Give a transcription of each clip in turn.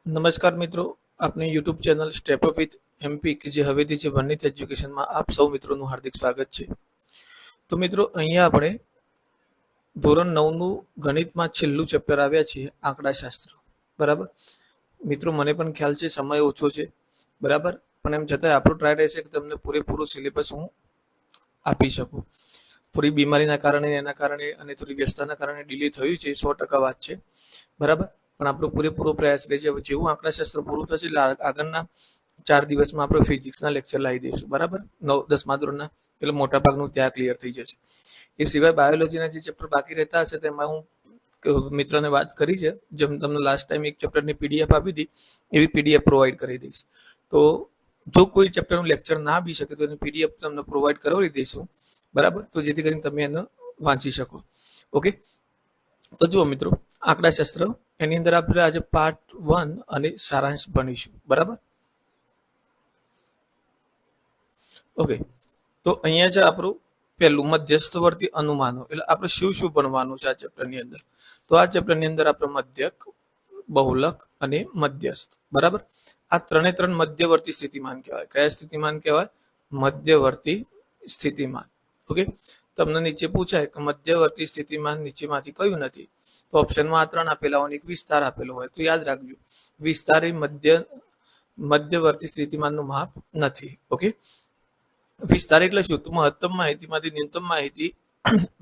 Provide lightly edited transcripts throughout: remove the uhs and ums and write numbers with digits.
નમસ્કાર મિત્રો, આપની YouTube channel step up with MP કે જે હવેથી છે વર્ણિત એજ્યુકેશનમાં આપ સૌ મિત્રોનું હાર્દિક સ્વાગત છે. તો મિત્રો, અહીંયા આપણે ધોરણ 9નું ગણિતમાં છેલ્લું ચેપ્ટર આવ્યા છીએ, આંકડાશાસ્ત્ર. બરાબર મિત્રો, મને પણ ખ્યાલ છે સમય ઓછો છે, બરાબર, પણ એમ છતાંય આપણો ટ્રાય રહેશે કે તમને પૂરેપૂરો સિલેબસ હું આપી શકું. થોડી બીમારીના કારણે એના કારણે અને થોડી વ્યસ્તતાના કારણે ડિલે થયું છે, 100% વાત છે, બરાબર. પણ આપણો પૂરેપૂરો પ્રયાસ રહેશે. હવે જેવું આંકડાશાસ્ત્ર પૂરું થશે એટલે આગળના 4 દિવસમાં આપણે ફિઝિક્સના લેક્ચર લાવી દઈશું, બરાબર, 10મા ધોરણના, એટલે મોટા ભાગનું ત્યાં ક્લિયર થઈ જશે. એ સિવાય બાયોલોજીના જે ચેપ્ટર બાકી રહેતા હશે તેમાં હું મિત્રને વાત કરી છે, જેમ તમને લાસ્ટ ટાઈમ એક ચેપ્ટરની પીડીએફ આપી હતી એવી પીડીએફ પ્રોવાઈડ કરી દઈશ. તો જો કોઈ ચેપ્ટરનું લેક્ચર ના આપી શકે તો એની પીડીએફ તમને પ્રોવાઈડ કરાવી દઈશું, બરાબર, તો જેથી કરીને તમે એને વાંચી શકો. ઓકે, તો જુઓ મિત્રો, આંકડાશાસ્ત્ર એની અંદર આપણે આજે પાર્ટ 1 અને સારાંશ ભણીશું, બરાબર. ઓકે, તો અહીંયા છે આપણું પહેલું મધ્યસ્થવર્તી અનુમાનો. એટલે આપણે શું શું ભણવાનું છે આ ચેપ્ટરની અંદર? તો આ ચેપ્ટરની અંદર આપણે મધ્યક, બહુલક અને મધ્યસ્થ, બરાબર, આ ત્રણ મધ્યવર્તી સ્થિતિમાન કહેવાય. કયા સ્થિતિમાન કહેવાય? મધ્યવર્તી સ્થિતિમાન. ઓકે, તમને નીચે પૂછાય કે મધ્યવર્તી સ્થિતિમાન નીચેમાંથી કયું નથી, તો ઓપ્શનમાં આ 3 આપેલા હોય, એક વિસ્તાર આપેલો હોય, તો યાદ રાખજો, વિસ્તાર એ મધ્યવર્તી સ્થિતિમાનનું માપ નથી. ઓકે, વિસ્તાર એટલે શું? તો મહત્તમ માહિતીમાંથી ન્યૂનતમ માહિતી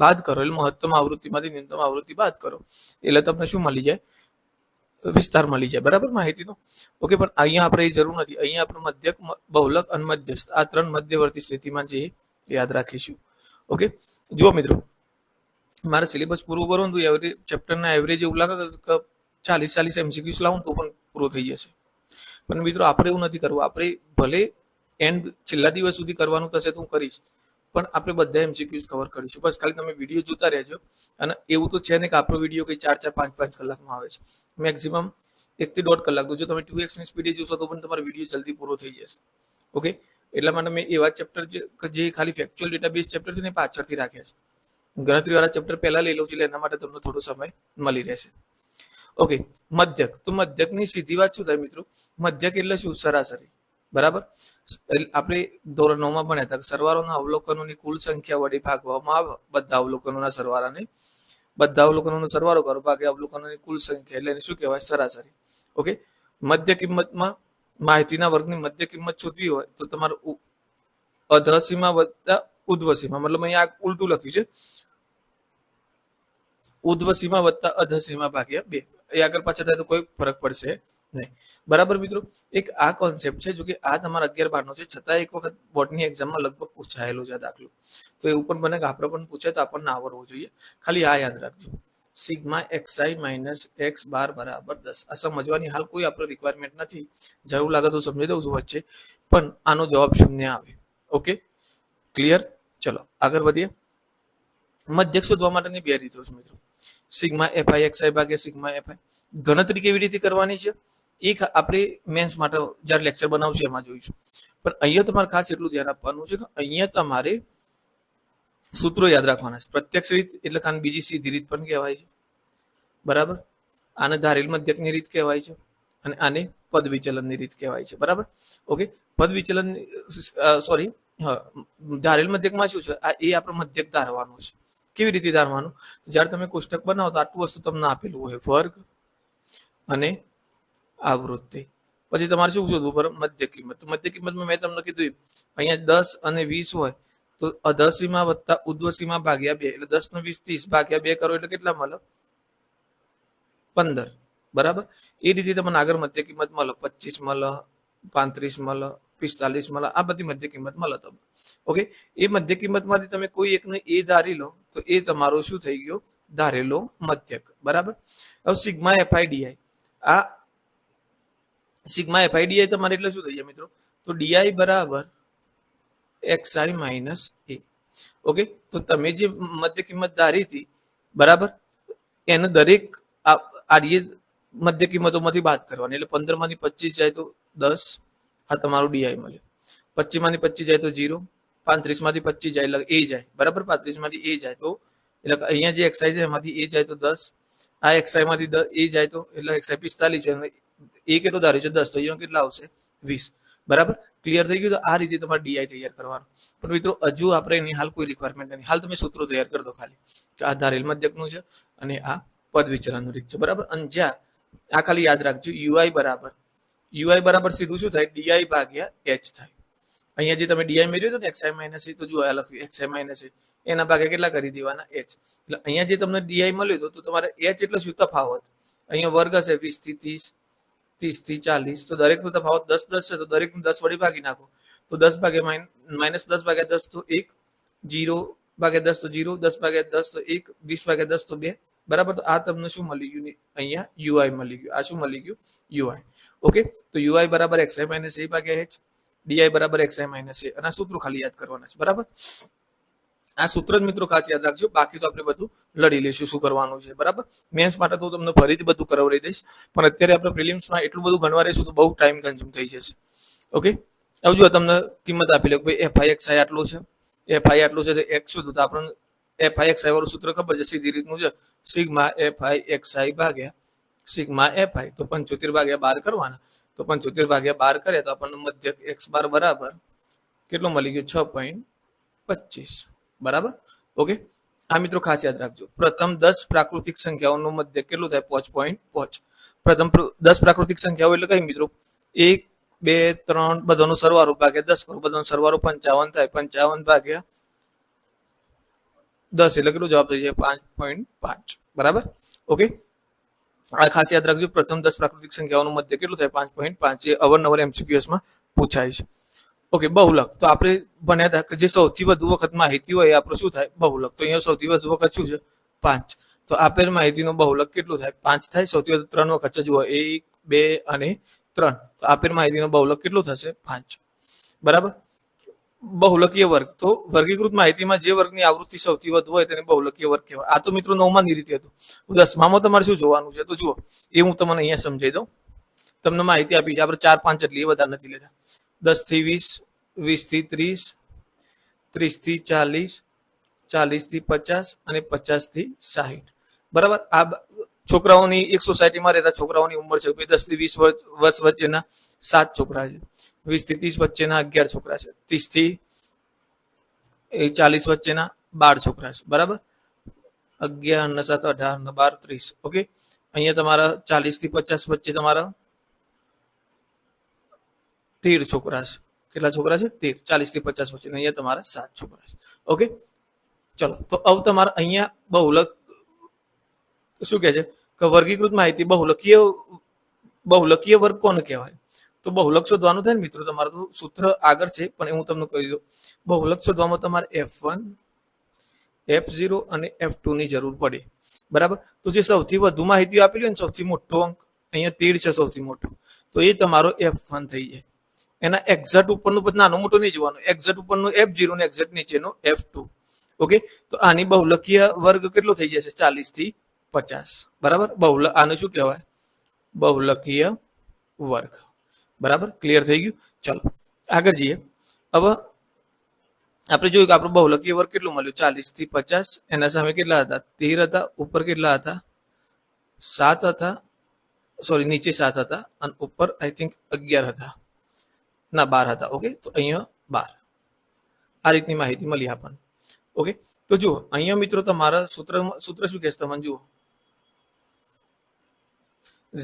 બાદ કરો, એટલે મહત્તમ આવૃત્તિમાંથી ન્યૂનતમ આવૃત્તિ બાદ કરો, એટલે તમને શું મળી જાય? વિસ્તાર મળી જાય, બરાબર, માહિતીનો. ઓકે, પણ અહીંયા આપણે એ જરૂર નથી. અહીંયા આપણે મધ્યક, બહુલક અને મધ્યસ્થ આ 3 મધ્યવર્તી સ્થિતિમાન છે એ યાદ રાખીશું. ઓકે, જુઓ મિત્રો, મારે સિલેબસ પૂરું કરવું તો એવરેજ ચેપ્ટરના એવરેજ એવું લાગે કે 40 MCQs લાવું તો પણ પૂરું થઈ જશે. પણ મિત્રો, આપણે એવું નથી કરવું. આપણે ભલે એન્ડ છેલ્લા દિવસ સુધી કરવાનું થશે તો હું કરીશ, પણ આપણે બધા MCQs કવર કરીશું. બસ ખાલી તમે વિડીયો જોતા રહેજો. અને એવું તો છે ને કે આપણો વિડીયો કંઈ 4-4, 5-5 કલાકમાં આવે છે, મેક્સિમમ 1 થી 1.5 કલાક. જો તમે 2x ની સ્પીડે જોશો તો પણ તમારો વિડીયો જલ્દી પૂરો થઈ જશે. ઓકે, એટલા માટે મેં એવા ચેપ્ટર જે ખાલી ફેક્ચ્યુઅલ ડેટાબેઝ ચેપ્ટર છે ને પાછળથી રાખ્યા છે. ગણતરીવાળા ચેપ્ટર પહેલા લઈ લઉં છું, એટલે એના માટે તમને થોડો સમય મળી રહેશે. ઓકે, મધ્યક. તો મધ્યકની સીધી વાત શું થાય મિત્રો? મધ્યક એટલે શું? સરાસરી, બરાબર. આપણે ધોરણ 9માં ભણ્યા હતા, સરવાળોના અવલોકનોની કુલ સંખ્યા વડે ભાગવામાં આવે. બધા અવલોકનોનો સરવાળો કરો ભાગે અવલોકનોની કુલ સંખ્યા, એટલે શું કહેવાય? સરાસરી. ઓકે, મધ્ય કિંમતમાં માહિતીના વર્ગની મધ્ય કિંમત શોધવી હોય તો તમારે અધસીમા વત્તા ઉધ્વસીમા, મતલબ અહીંયા ઉલટું લખ્યું છે, ઉધ્વસીમા વત્તા અધસીમા ભાગ્યા 2. એ આગળ પાછળ થાય તો કોઈ ફરક પડશે નહીં, બરાબર મિત્રો. એક આ કોન્સેપ્ટ છે, જો કે આ તમારા 11-12 નો છે, છતાં એક વખત બોર્ડની એક્ઝામમાં લગભગ પૂછાયેલો છે દાખલો, તો એવું પણ બને કે આપણે પણ પૂછે તો આપણને આવડવું જોઈએ. ખાલી આ યાદ રાખજો, સિગ્મા xi માઇનસ x બાર બરાબર 10. આ સમજવાની હાલ કોઈ આપણે રિક્વાયરમેન્ટ નથી, જરૂર લાગે તો સમજી દઉં છું વચ્ચે, પણ આનો જવાબ 0 આવે. Okay, clear? ચલો આગળ વધીએ. મધ્યક શોધવા માટેની 2 રીતો છે મિત્રો, સિગ્મા fi xi ભાગ્યા સિગ્મા fi. ગણતરી કેવી રીતે કરવાની છે એક આપણે મેન્સ માટે જ્યારે લેક્ચર બનાવશું એમાં જોઈશું. પણ અહીંયા તમારે ખાસ એટલું ધ્યાન આપવાનું છે કે અહીંયા તમારે સૂત્રો યાદ રાખવાના છે. પ્રત્યક્ષ રીત એટલે કાન બીજી સીધી રીત પણ કહેવાય છે, બરાબર. આને ધારેલ મધ્યકની રીત કહેવાય છે અને આને પદ વિચલનની રીત કહેવાય છે, બરાબર. ઓકે, પદ વિચલન સોરી, હા, ધારેલ મધ્યકમાં શું છે? એ આપણે મધ્યક ધારવાનું છે. કેવી રીતે ધારવાનું? જ્યારે તમે કોષ્ટક બનાવો તો આટલું વસ્તુ તમને આપેલું હોય, વર્ગ અને આવૃત્તિ. પછી તમારે શું શોધવું પડે? મધ્ય કિંમત. તો મધ્ય કિંમતમાં મેં તમને કીધું અહીંયા 10 અને 20 હોય તો અધસીમા વત્તા ઉધ્વસીમા ભાગ્યા 2, એટલે 10 ને 20 30 ભાગ્યા 2 કરો એટલે કેટલા મળે? 15, બરાબર. એ રીતે તમને આગળ મધ્ય કિંમત મળે, 25 મળે, 35 મળે, 45 મળે, આ બધી મધ્ય કિંમત મળે તમને. ઓકે, એ મધ્ય કિંમતમાંથી તમે કોઈ એકને એ ધારી લો તો એ તમારો શું થઈ ગયો? ધારેલો મધ્યક, બરાબર. હવે સિગ્મા fi આ સિગ્મા fi તમારે એટલે શું થઈ જાય મિત્રો? તો di બરાબર xi માઇનસ a. ઓકે, તો તમે જે મધ્ય કિંમત ધારી હતી, બરાબર, એને દરેક આ મધ્ય કિંમતોમાંથી બાદ કરવાની, એટલે 15 માંથી 25 જાય તો 10, આ તમારું di મળ્યું. 25 માંથી 25 જાય તો 0, 35 માંથી 25 જાય એટલે a જાય, બરાબર. 35 માંથી a જાય તો એટલે અહીંયા જે xi છે એમાંથી a જાય તો 10, આ xi માંથી a જાય તો એટલે xi 45 છે, એ કેટલો ધાર્યો છે 10, તો અહીંયા કેટલા આવશે 20. બરાબર, ક્લિયર થઈ ગયું. તો આ રીતે તમારે ડીઆઈ તૈયાર કરવાનું. પણ મિત્રો હજુ આપણે એની હાલ કોઈ રિક્વાયરમેન્ટ નથી. હાલ તમે સૂત્રો તૈયાર કરી દો ખાલી કે આ ધારેલ મધ્યકનું છે અને આ પદ વિચરણનું રીત છે. બરાબર, અને જ્યાં આ ખાલી યાદ રાખજો, યુઆઈ બરાબર સીધું શું થાય, ડીઆઈ ભાગ્યા એચ થાય. અહીંયા જે તમે ડીઆઈ મેળવ્યું હતું ને એક્સઆઈ માઇનસ એ, તો જો આ લખ્યું એક્સઆઈ માઇનસ એ, એના ભાગે કેટલા કરી દેવાના એચ. એટલે અહીંયા જે તમને ડીઆઈ મળ્યું હતું તો તમારે એચ એટલે શું, તફાવત. અહીંયા વર્ગ હશે 20 થી 30, 30 થી 40, તો દરેકનો તફાવત 10 10 છે, તો દરેકનું 10 વડે ભાગી નાખો. તો 10 ભાગ્યા માઇનસ 10 ભાગ્યા 10 તો 1, 0 ભાગ્યા 10 તો 0, 10 ભાગ્યા 10 તો 1, 20 ભાગ્યા 10 તો 2. બરાબર, તો આ તમને શું મળી ગયું, અહીંયા યુઆઈ મળી ગયું. આ શું મળી ગયું, યુઆઈ. ઓકે, તો યુઆઈ બરાબર એક્સઆઈ માઇનસ એ ભાગ્યા એચ, ડીઆઈ બરાબર એક્સઆઈ માઇનસ એ. અને આ સૂત્રો ખાલી યાદ કરવાના છે. બરાબર, આ સૂત્ર જ મિત્રો ખાસ યાદ રાખજો. બાકી તો આપણે બધું લડી લઈશું શું કરવાનું છે. બરાબર, મેન્સ માટે તો તમને ફરીથી બધું કરાવડી દઈશ, પણ અત્યારે આપણે પ્રિલિમ્સમાં એટલું બધું ગણવા રહીશું તો બહુ ટાઈમ કન્ઝ્યુમ થઈ જશે. ઓકે, હવે જો તમને કિંમત આપી લે, ભાઈ એફઆઈ એક્સઆઈ આટલું છે, એફઆઈ આટલું છે, તો એક્સ શું, તો આપણને એફઆઈ એક્સઆઈ વાળું સૂત્ર ખબર છે, સીધી રીતનું છે, સિગ્મા એફઆઈ એક્સઆઈ ભાગ્યા સિગ્મા એફઆઈ. તો 75 ભાગ્યા 12 કરવાના. તો 75 ભાગ્યા 12 કરે તો આપણને મધ્યક એક્સ બાર બરાબર કેટલો મળી ગયો, 6.25. બરાબર, ઓકે. આ મિત્રો ખાસ યાદ રાખજો, પ્રથમ 10 પ્રાકૃતિક સંખ્યાઓનું મધ્ય કેટલું થાય, 5.5. પ્રથમ 10 પ્રાકૃતિક સંખ્યાઓ એટલે કઈ મિત્રો, 1 2 3 બધાનો સરવાળો ભાગ્યા 10 કરો, બધાનો સરવાળો 55 થાય, 55 ભાગ્યા 10 એટલે કેટલો જવાબ થઈ જાય, 5.5. બરાબર, ઓકે. આ ખાસ યાદ રાખજો, પ્રથમ 10 પ્રાકૃતિક સંખ્યાઓનું મધ્ય કેટલું થાય, 5.5. એ અવારનવાર MCQS માં પૂછાય છે. ઓકે, બહુલક તો આપણે ભણ્યા હતા કે જે સૌથી વધુ વખત માહિતી હોય એ આપણું શું થાય, બહુલક. તો અહીંયા સૌથી વધુ વખત શું છે, 5. તો આપેલ માહિતીનું બહુલક કેટલું થાય, 5 થાય. સૌથી વધુ 3 વખત છે, જુઓ 1 2 અને 3. તો આપેલ માહિતીનો બહુલક કેટલું થશે, 5. બરાબર, બહુલકીય વર્ગ, તો વર્ગીકૃત માહિતીમાં જે વર્ગની આવૃત્તિ સૌથી વધુ હોય તેને બહુલકીય વર્ગ કહેવાય. આ તો મિત્રો 9માની રીતે હતું. 10મામાં તમારે શું જોવાનું છે, તો જુઓ એ હું તમને અહીંયા સમજાવી દઉં. તમને માહિતી આપી છે, આપણે 4 5 એટલી એ વધારે નથી લેતા. 10 થી 20, 20 થી 30, 30 થી 40, 40 થી 50 અને 50 થી 60. બરાબર, આ છોકરાઓની એક સોસાયટીમાં રહેતા છોકરાઓની ઉંમર છે, 10 થી 20 વર્ષ વચ્ચેના 7 છોકરા છે, 20 થી 30 વચ્ચેના 11 છોકરા છે, 30 થી 40 વચ્ચેના 12 છોકરા છે. બરાબર, 11 ને 7 18 ને 12 30. ઓકે, અહીંયા તમારા 40 થી 50 વચ્ચે તમારા 13 છોકરા છે. કેટલા છોકરા છે, 13. 40 થી 50 વચ્ચે અહીંયા તમારા 7 છોકરા છે. ઓકે, ચલો. તો હવે તમારે અહીંયા બહુલક શું કહે છે કે વર્ગીકૃત માહિતી બહુલકીય વર્ગ કોને કહેવાય. તો બહુલક શોધવાનું થાય ને મિત્રો, તમારે તો સૂત્ર આગળ છે પણ હું તમને કહી દઉં. બહુલક શોધવામાં તમારે F1, F0 અને F2 ની જરૂર પડે. બરાબર, તો જે સૌથી વધુ માહિતી આપેલી હોય ને, સૌથી મોટો અંક અહીંયા 13 છે સૌથી મોટો, તો એ તમારો F1 થઈ જાય. એના એક્ઝેક્ટ ઉપરનું પછી નાનો મોટો નહીં જોવાનું, એક્ઝેક્ટ ઉપરનું F0 ને એક્ઝેક્ટ નીચેનો F2. ઓકે, તો આની બહુલકીય વર્ગ કેટલો થઈ જશે, 40 થી 50. બરાબર, આને શું કહેવાય, બહુલકીય વર્ગ. બરાબર, ક્લિયર થઈ ગયું. ચલો આગળ જઈએ. હવે આપણે જોયું કે આપણું બહુલકીય વર્ગ કેટલું મળ્યું, 40 થી 50. એના સામે કેટલા હતા, 13 હતા. ઉપર કેટલા હતા, 7 હતા. સોરી, નીચે 7 હતા અને ઉપર આઈ થિંક 11 હતા, ના 12 હતા. ઓકે, તો અહીંયા 12. આ રીતની માહિતી મળી આપણને. ઓકે, તો જુઓ અહીંયા મિત્રો તમારા સૂત્ર શું કહેશે તમને, જુઓ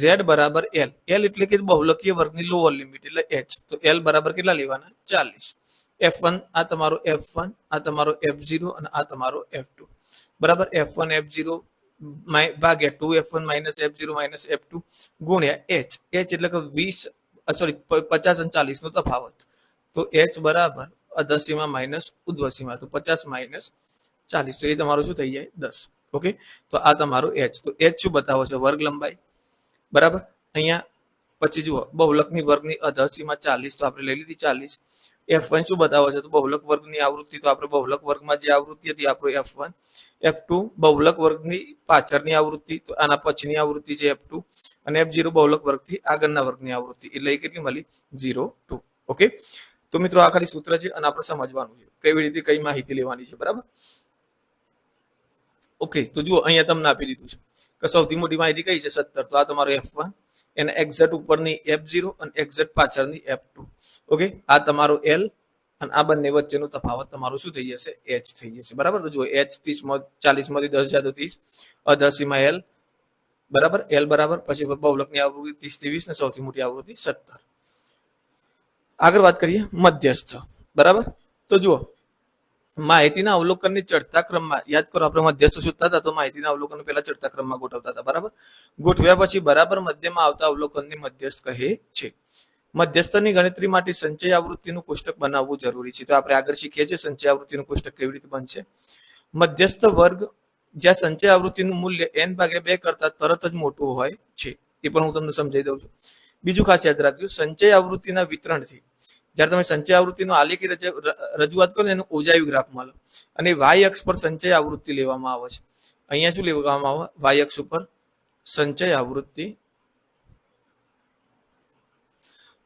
Z બરાબર L. L એટલે કે બહુલકીય વર્ગની લોઅર લિમિટ એટલે H. તો L બરાબર કેટલા લેવાના, 40. F1 આ તમારો F1, આ તમારો F0 અને આ તમારો F2. બરાબર, F1 F0 ભાગ્યા 2F1 minus F0 minus F2 ગુણ્યા H. H એટલે કે 50 અને 40 નો તફાવત. તો H બરાબર અધસીમા માઇનસ ઉધ્વસીમા, તો 50 માઇનસ 40, તો એ તમારું શું થઈ જાય, 10. ઓકે, તો આ તમારું H. તો H શું બતાવો છે, વર્ગ લંબાઈ. બરાબર, અહીંયા પછી જુઓ બહુલકની વર્ગની અધસીમા 40, તો આપણે લઈ લીધી 40. F1 શું બતાવે છે, તો બહુલક વર્ગની આવૃત્તિ, તો આપણે બહુલક વર્ગમાં જે આવૃત્તિ હતી આપણું F1. F2 બહુલક વર્ગની પાછળની આવૃત્તિ, તો આના પછીની આવૃત્તિ છે F2. અને F0 બહુલક વર્ગથી આગળના વર્ગની આવૃત્તિ, એટલે એ કેટલી મળી, 0 2. ઓકે, તો મિત્રો આ ખાલી સૂત્ર છે અને આપણે સમજવાનું છે કેવી રીતે કઈ માહિતી લેવાની છે. બરાબર, ઓકે. તો જુઓ અહીંયા તમને આપી દીધું છે કે સૌથી મોટી માહિતી કઈ છે, 17. તો આ તમારો F1. એના એક્ઝેક્ટ ઉપરની F0 અને એક્ઝેક્ટ પાછળની F2. ઓકે, આ તમારો L અને આ બંને વચ્ચેનો તફાવત તમારું શું થઈ જશે? H થઈ જશે. બરાબર. તો જુઓ H 40 માંથી 10 જાય તો 30, અધસીમાં L બરાબર, L બરાબર, પછી બહુલકની આવૃત્તિ 30 થી 20 ને સૌથી મોટી આવૃત્તિ 17. આગળ વાત કરીએ મધ્યસ્થ. બરાબર. તો જુઓ માહિતીના અવલોકનની ચડતા ક્રમમાં, યાદ કરો આપણે મધ્યસ્થ શોધતા હતા તો માહિતીના અવલોકન પહેલા ચડતા ક્રમમાં ગોઠવતા હતા. બરાબર. ગોઠવ્યા પછી બરાબર મધ્યમાં આવતા અવલોકનની મધ્યસ્થ કહે છે. મધ્યસ્થની ગણતરી માટે સંચય આવૃત્તિનું કોષ્ટક બનાવવું જરૂરી છે. તો આપણે આગળ શીખીએ છીએ સંચય આવૃત્તિનું કોષ્ટક કેવી રીતે બનશે. મધ્યસ્થ વર્ગ જ્યાં સંચય આવૃત્તિનું મૂલ્ય n/2 કરતા તરત જ મોટું હોય છે. એ પણ હું તમને સમજાવી દઉં છું. બીજું ખાસ યાદ રાખજો, સંચય આવૃત્તિના વિતરણથી જ્યારે તમે સંચય આવૃત્તિનો આલેખી રજૂઆત કરો ને એનું ઓજાયું ગ્રાફ મળે અને y અક્ષ પર સંચય આવૃત્તિ લેવામાં આવે છે. અહીંયા શું લેવામાં આવે? y અક્ષ ઉપર સંચય આવૃત્તિ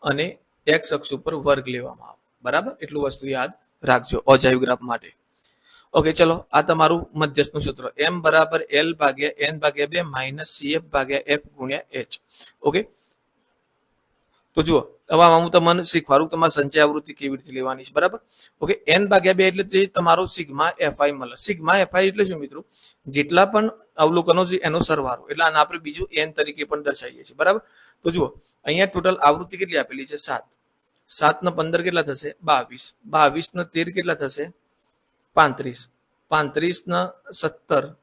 અને x અક્ષ ઉપર વર્ગ લેવામાં આવે. બરાબર. એટલું વસ્તુ યાદ રાખજો ઓજાયું ગ્રાફ માટે. ઓકે, ચલો આ તમારું મધ્યસ્થનું સૂત્ર m બરાબર L/n/2 માઇનસ CF/F ગુણ્યા H. ઓકે, તો જુઓ હવે હું તમને શીખવાડું તમારે સંચય આવૃત્તિ કેવી રીતે લેવાની છે. બરાબર. ઓકે, n/2 એટલે તે તમારો સિગ્મા FI મળે. સિગ્મા FI એટલે શું મિત્રો? જેટલા પણ અવલોકનો છે એનો સરવાળો. એટલે આને આપણે બીજું n તરીકે પણ દર્શાવીએ છીએ. બરાબર. તો જુઓ અહીંયા ટોટલ આવૃત્તિ કેટલી આપેલી છે? 7. 7 ને 15 કેટલા થશે? 22. 22 ને 13 કેટલા થશે? 35. 35 ને 17.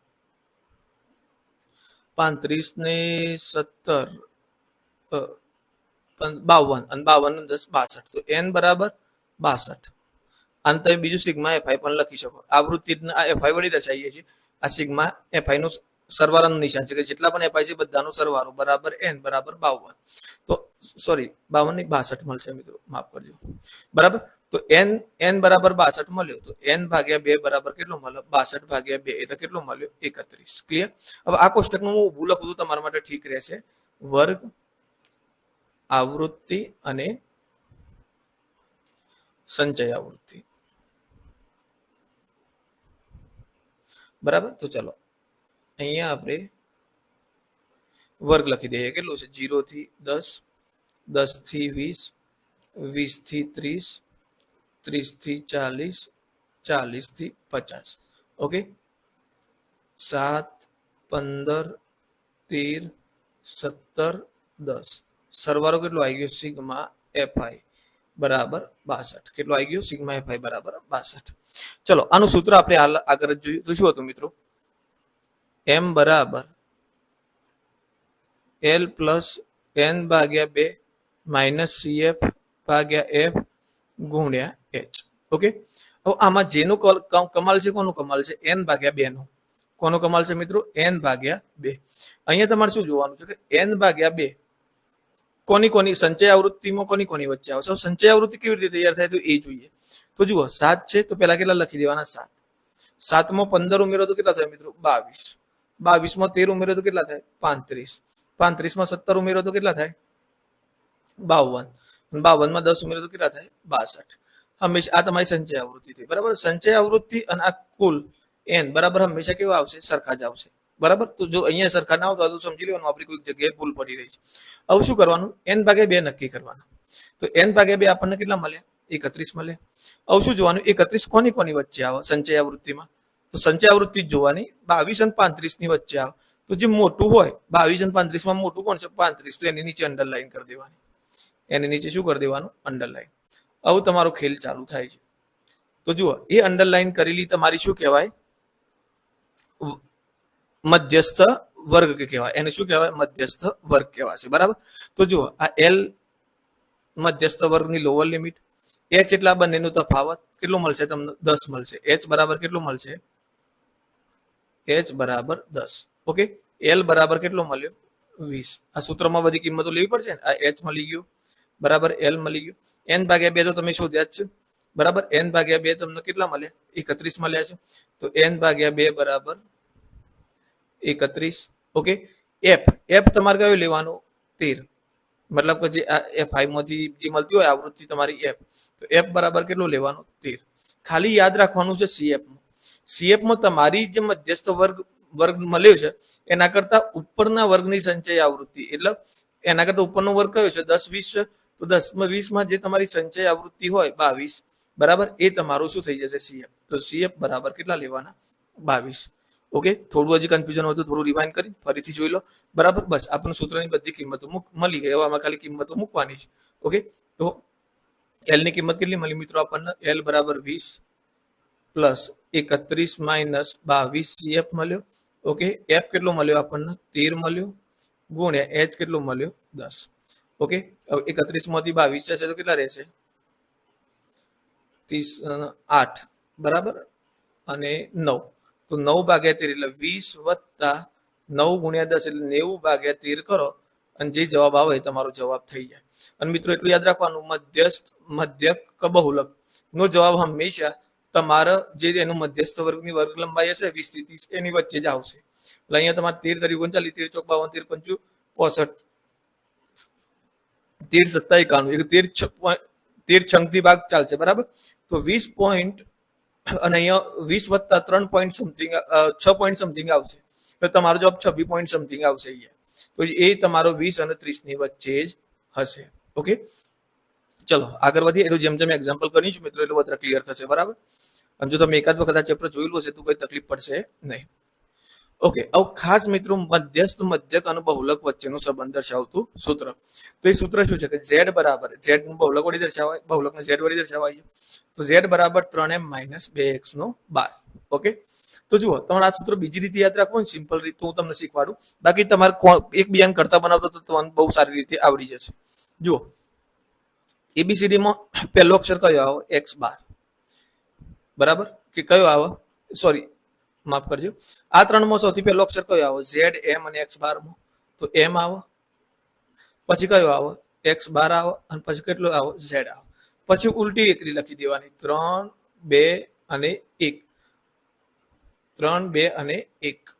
35 ને 17 52 અને 52 ને 10 62. તો n બરાબર 62. અને તમે બીજું સિગ્મા FI પણ લખી શકો. આવૃત્તિ FI વડે દર્શાવીએ છીએ. આ સિગ્મા FI નું સરવાળાનું નિશાન છે કે જેટલા પણ FI છે બધાનો સરવાળો બરાબર n બરાબર 52. તો સોરી 52 નહીં 62 મળશે મિત્રો, માફ કરજો. બરાબર. તો n બરાબર 62 મળ્યો. તો n/2 બરાબર કેટલો મળ્યો? 62/2 એટલે કેટલો મળ્યો? 31. ક્લિયર? હવે આ કોષ્ટકનું હું ઊભું લખું તો તમારા માટે ઠીક રહેશે. વર્ગ આવૃત્તિ અને સંચય આવૃત્તિ. બરાબર. તો ચલો અહીંયા આપણે વર્ગ લખી દઈએ. કેટલું છે? 0 થી 10, 10 થી 20, 20 થી 30, 30 થી 40, 40 થી 50. ઓકે, 7, 15, 13, 17, 10. સરવાળો કેટલો આવી ગયો? સિગ્મા FI બરાબર 62. કેટલો આવી ગયો? સિગ્મા FI બરાબર 62. ચલો આનું સૂત્ર આપણે આગળ જ જોયું તો શું હતું મિત્રો? m બરાબર L plus n/2 minus CF/F ગુણ્યા H. ઓકે, હવે આમાં જેનું કમાલ છે, કોનું કમાલ છે? n/2 નું. કોનો કમાલ છે મિત્રો? n/2. અહીંયા તમારે શું જોવાનું છે કે n/2 કોની સંચય આવૃત્તિમાં કોની વચ્ચે આવશે? સંચય આવૃત્તિ કેવી રીતે તૈયાર થાય તો એ જોઈએ. તો જુઓ 7 છે તો પેલા કેટલા લખી દેવાના? 7. 7 માં 15 ઉમેરો તો કેટલા થાય મિત્રો? 22. 22 માં 13 ઉમેરો તો કેટલા થાય? 35. 35 માં 17 ઉમેરો તો કેટલા થાય? 52. 52 માં 10 ઉમેરો તો કેટલા થાય? 62. હંમેશા આ તમારી સંચય આવૃત્તિ થઈ. બરાબર. સંચય આવૃત્તિ અને આ કુલ n બરાબર હંમેશા કેવા આવશે? સરખા જ આવશે. બરાબર. તો જો અહીંયા સરખા ના આવતા તો સમજી લેવાનું આપણી કોઈ જગ્યાએ ભૂલ પડી રહી છે. હવે શું કરવાનું? n/2 નક્કી કરવાનું. તો n/2 આપણને કેટલા મળ્યા? 31 મળ્યા. હવે શું જોવાનું? 31 કોની વચ્ચે આવે સંચય આવૃત્તિમાં? તો સંચય આવૃત્તિ જ જોવાની. 22 અને 35 ની વચ્ચે આવે. તો જે મોટું હોય 22 અને 35 માં મોટું કોણ છે? 35. તો એની નીચે અંડરલાઈન કરી દેવાની. એની નીચે શું કરી દેવાનું? અંડરલાઈન. હવે તમારો ખેલ ચાલુ થાય છે. તો જુઓ એ અંડરલાઈન કરેલી તમારી શું કહેવાય? મધ્યસ્થ વર્ગ કહેવાય. એને શું કહેવાય? મધ્યસ્થ વર્ગ કહેવાશે. બરાબર. તો જુઓ આ L મધ્યસ્થ વર્ગની લોઅર લિમિટ, H એટલા બંનેનો તફાવત કેટલો મળશે તમને? 10 મળશે. H બરાબર કેટલો મળશે? H બરાબર 10. ઓકે, L બરાબર કેટલો મળ્યો? 20. આ સૂત્રમાં બધી કિંમતો લેવી પડશે ને. આ H મળી ગયું બરાબર, L મળી ગયું. n/2 તો તમે શોધ્યા જ છે. બરાબર. n/2 તમને કેટલા મળ્યા? 31 મળ્યા છે. તો n/2 બરાબર 31. ઓકે, F તમારે કયો લેવાનો? 13. મતલબ કે જે આ FI માંથી જે મળતી હોય આવૃત્તિ તમારી F, તો F બરાબર કેટલો લેવાનો? 13. ખાલી યાદ રાખવાનું છે CF માં તમારી જે મધ્યસ્થ વર્ગ મળ્યો છે એના કરતા ઉપરના વર્ગની સંચય આવૃત્તિ એટલે એના કરતા ઉપરનો વર્ગ કયો છે 10 20 છે, તો 10 માં 20 જે તમારી સંચય આવૃત્તિ હોય 22, બરાબર, એ તમારું શું થઈ જશે સીએફ. તો સીએફ બરાબર કેટલા લેવાના 22. ઓકે, થોડું હજી કન્ફ્યુઝન હોય તો થોડું રિવાઇન્ડ કરી ફરીથી જોઈ લો, બરાબર. બસ આપણને સૂત્રની બધી કિંમતો મળી ગઈ, હવે આમાં ખાલી કિંમતો મૂકવાની છે. ઓકે, તો એલ ની કિંમત કેટલી મળી મિત્રો આપણને? એલ બરાબર 20 પ્લસ 31 માઇનસ 22 સીએફ મળ્યો. ઓકે, એફ કેટલો મળ્યો આપણને? 13 મળ્યો, ગુણ્યા એચ કેટલો મળ્યો? 10. ઓકે, હવે 31 માંથી 22 જશે તો કેટલા રહેશે? 8, બરાબર, અને 9. તો 9 ભાગ્યા 13 એટલે 20 વત્તા 9 ગુણ્યા 10 એટલે 90 ભાગ્યા 13 કરો, અને જે જવાબ આવે એ તમારો જવાબ થઈ જાય. અને મિત્રો એટલું યાદ રાખવાનું, મધ્યસ્થ, મધ્યક કે બહુલક નો જવાબ હંમેશા તમારા જે એનું મધ્યસ્થ વર્ગની વર્ગ લંબાઈ હશે 20 થી 30 એની વચ્ચે જ આવશે. એટલે અહીંયા તમારે 13 તરી 39, 13 ચોક 52, 13 પંચું 65, 13 સત્તા 91, 13 છંગથી ભાગ ચાલશે, બરાબર. તો 20 પોઈન્ટ, અને અહીંયા 20 વત્તા 3 પોઈન્ટ સમથિંગ 6 પોઈન્ટ સમથિંગ આવશે, એટલે તમારો જવાબ 26 પોઈન્ટ સમથિંગ આવશે અહીંયા. તો એ તમારો 20 અને 30 ની વચ્ચે જ હશે. ઓકે, ચલો આગળ વધીએ. તો જેમ જેમ એક્ઝામ્પલ કરીશું મિત્રો એટલે વધારે ક્લિયર થશે, બરાબર. અને જો તમે એકાદ વખત આ ચેપ્ટર જોયેલું હશે તો કોઈ તકલીફ પડશે નહીં. ઓકે, હવે ખાસ મિત્રો મધ્યસ્થ, મધ્યક અને બહુલક વચ્ચેનો સંબંધ દર્શાવતું સૂત્ર. તો એ સૂત્ર શું છે કે ઝેડ બરાબર, ઝેડ નું બહુલક વડે દર્શાવાય, બહુલકને ઝેડ વડે દર્શાવાય. તો ઝેડ બરાબર 3m - 2x². ઓકે, તો જુઓ તમારે આ સૂત્ર બીજી રીતે યાદ રાખવું, સિમ્પલ રીત હું તમને શીખવાડું, બાકી તમારે એકબીજાને કરતા બનાવતો તો તમને બહુ સારી રીતે આવડી જશે. જુઓ, એબીસીડી માં પહેલો અક્ષર કયો આવે? x12, બરાબર, કે કયો આવે? સોરી, માફ કરજો, આ ત્રણમાં સૌથી પહેલો અક્ષર કયો આવે? ઝેડ, એમ અને x12 માં. તો એમ આવે, પછી કયો આવે? x12 આવે, અને પછી કેટલો આવે? ઝેડ આવે. પછી ઉલટી એકરી લખી દેવાની, 3 2 અને 1, 3 2 અને 1.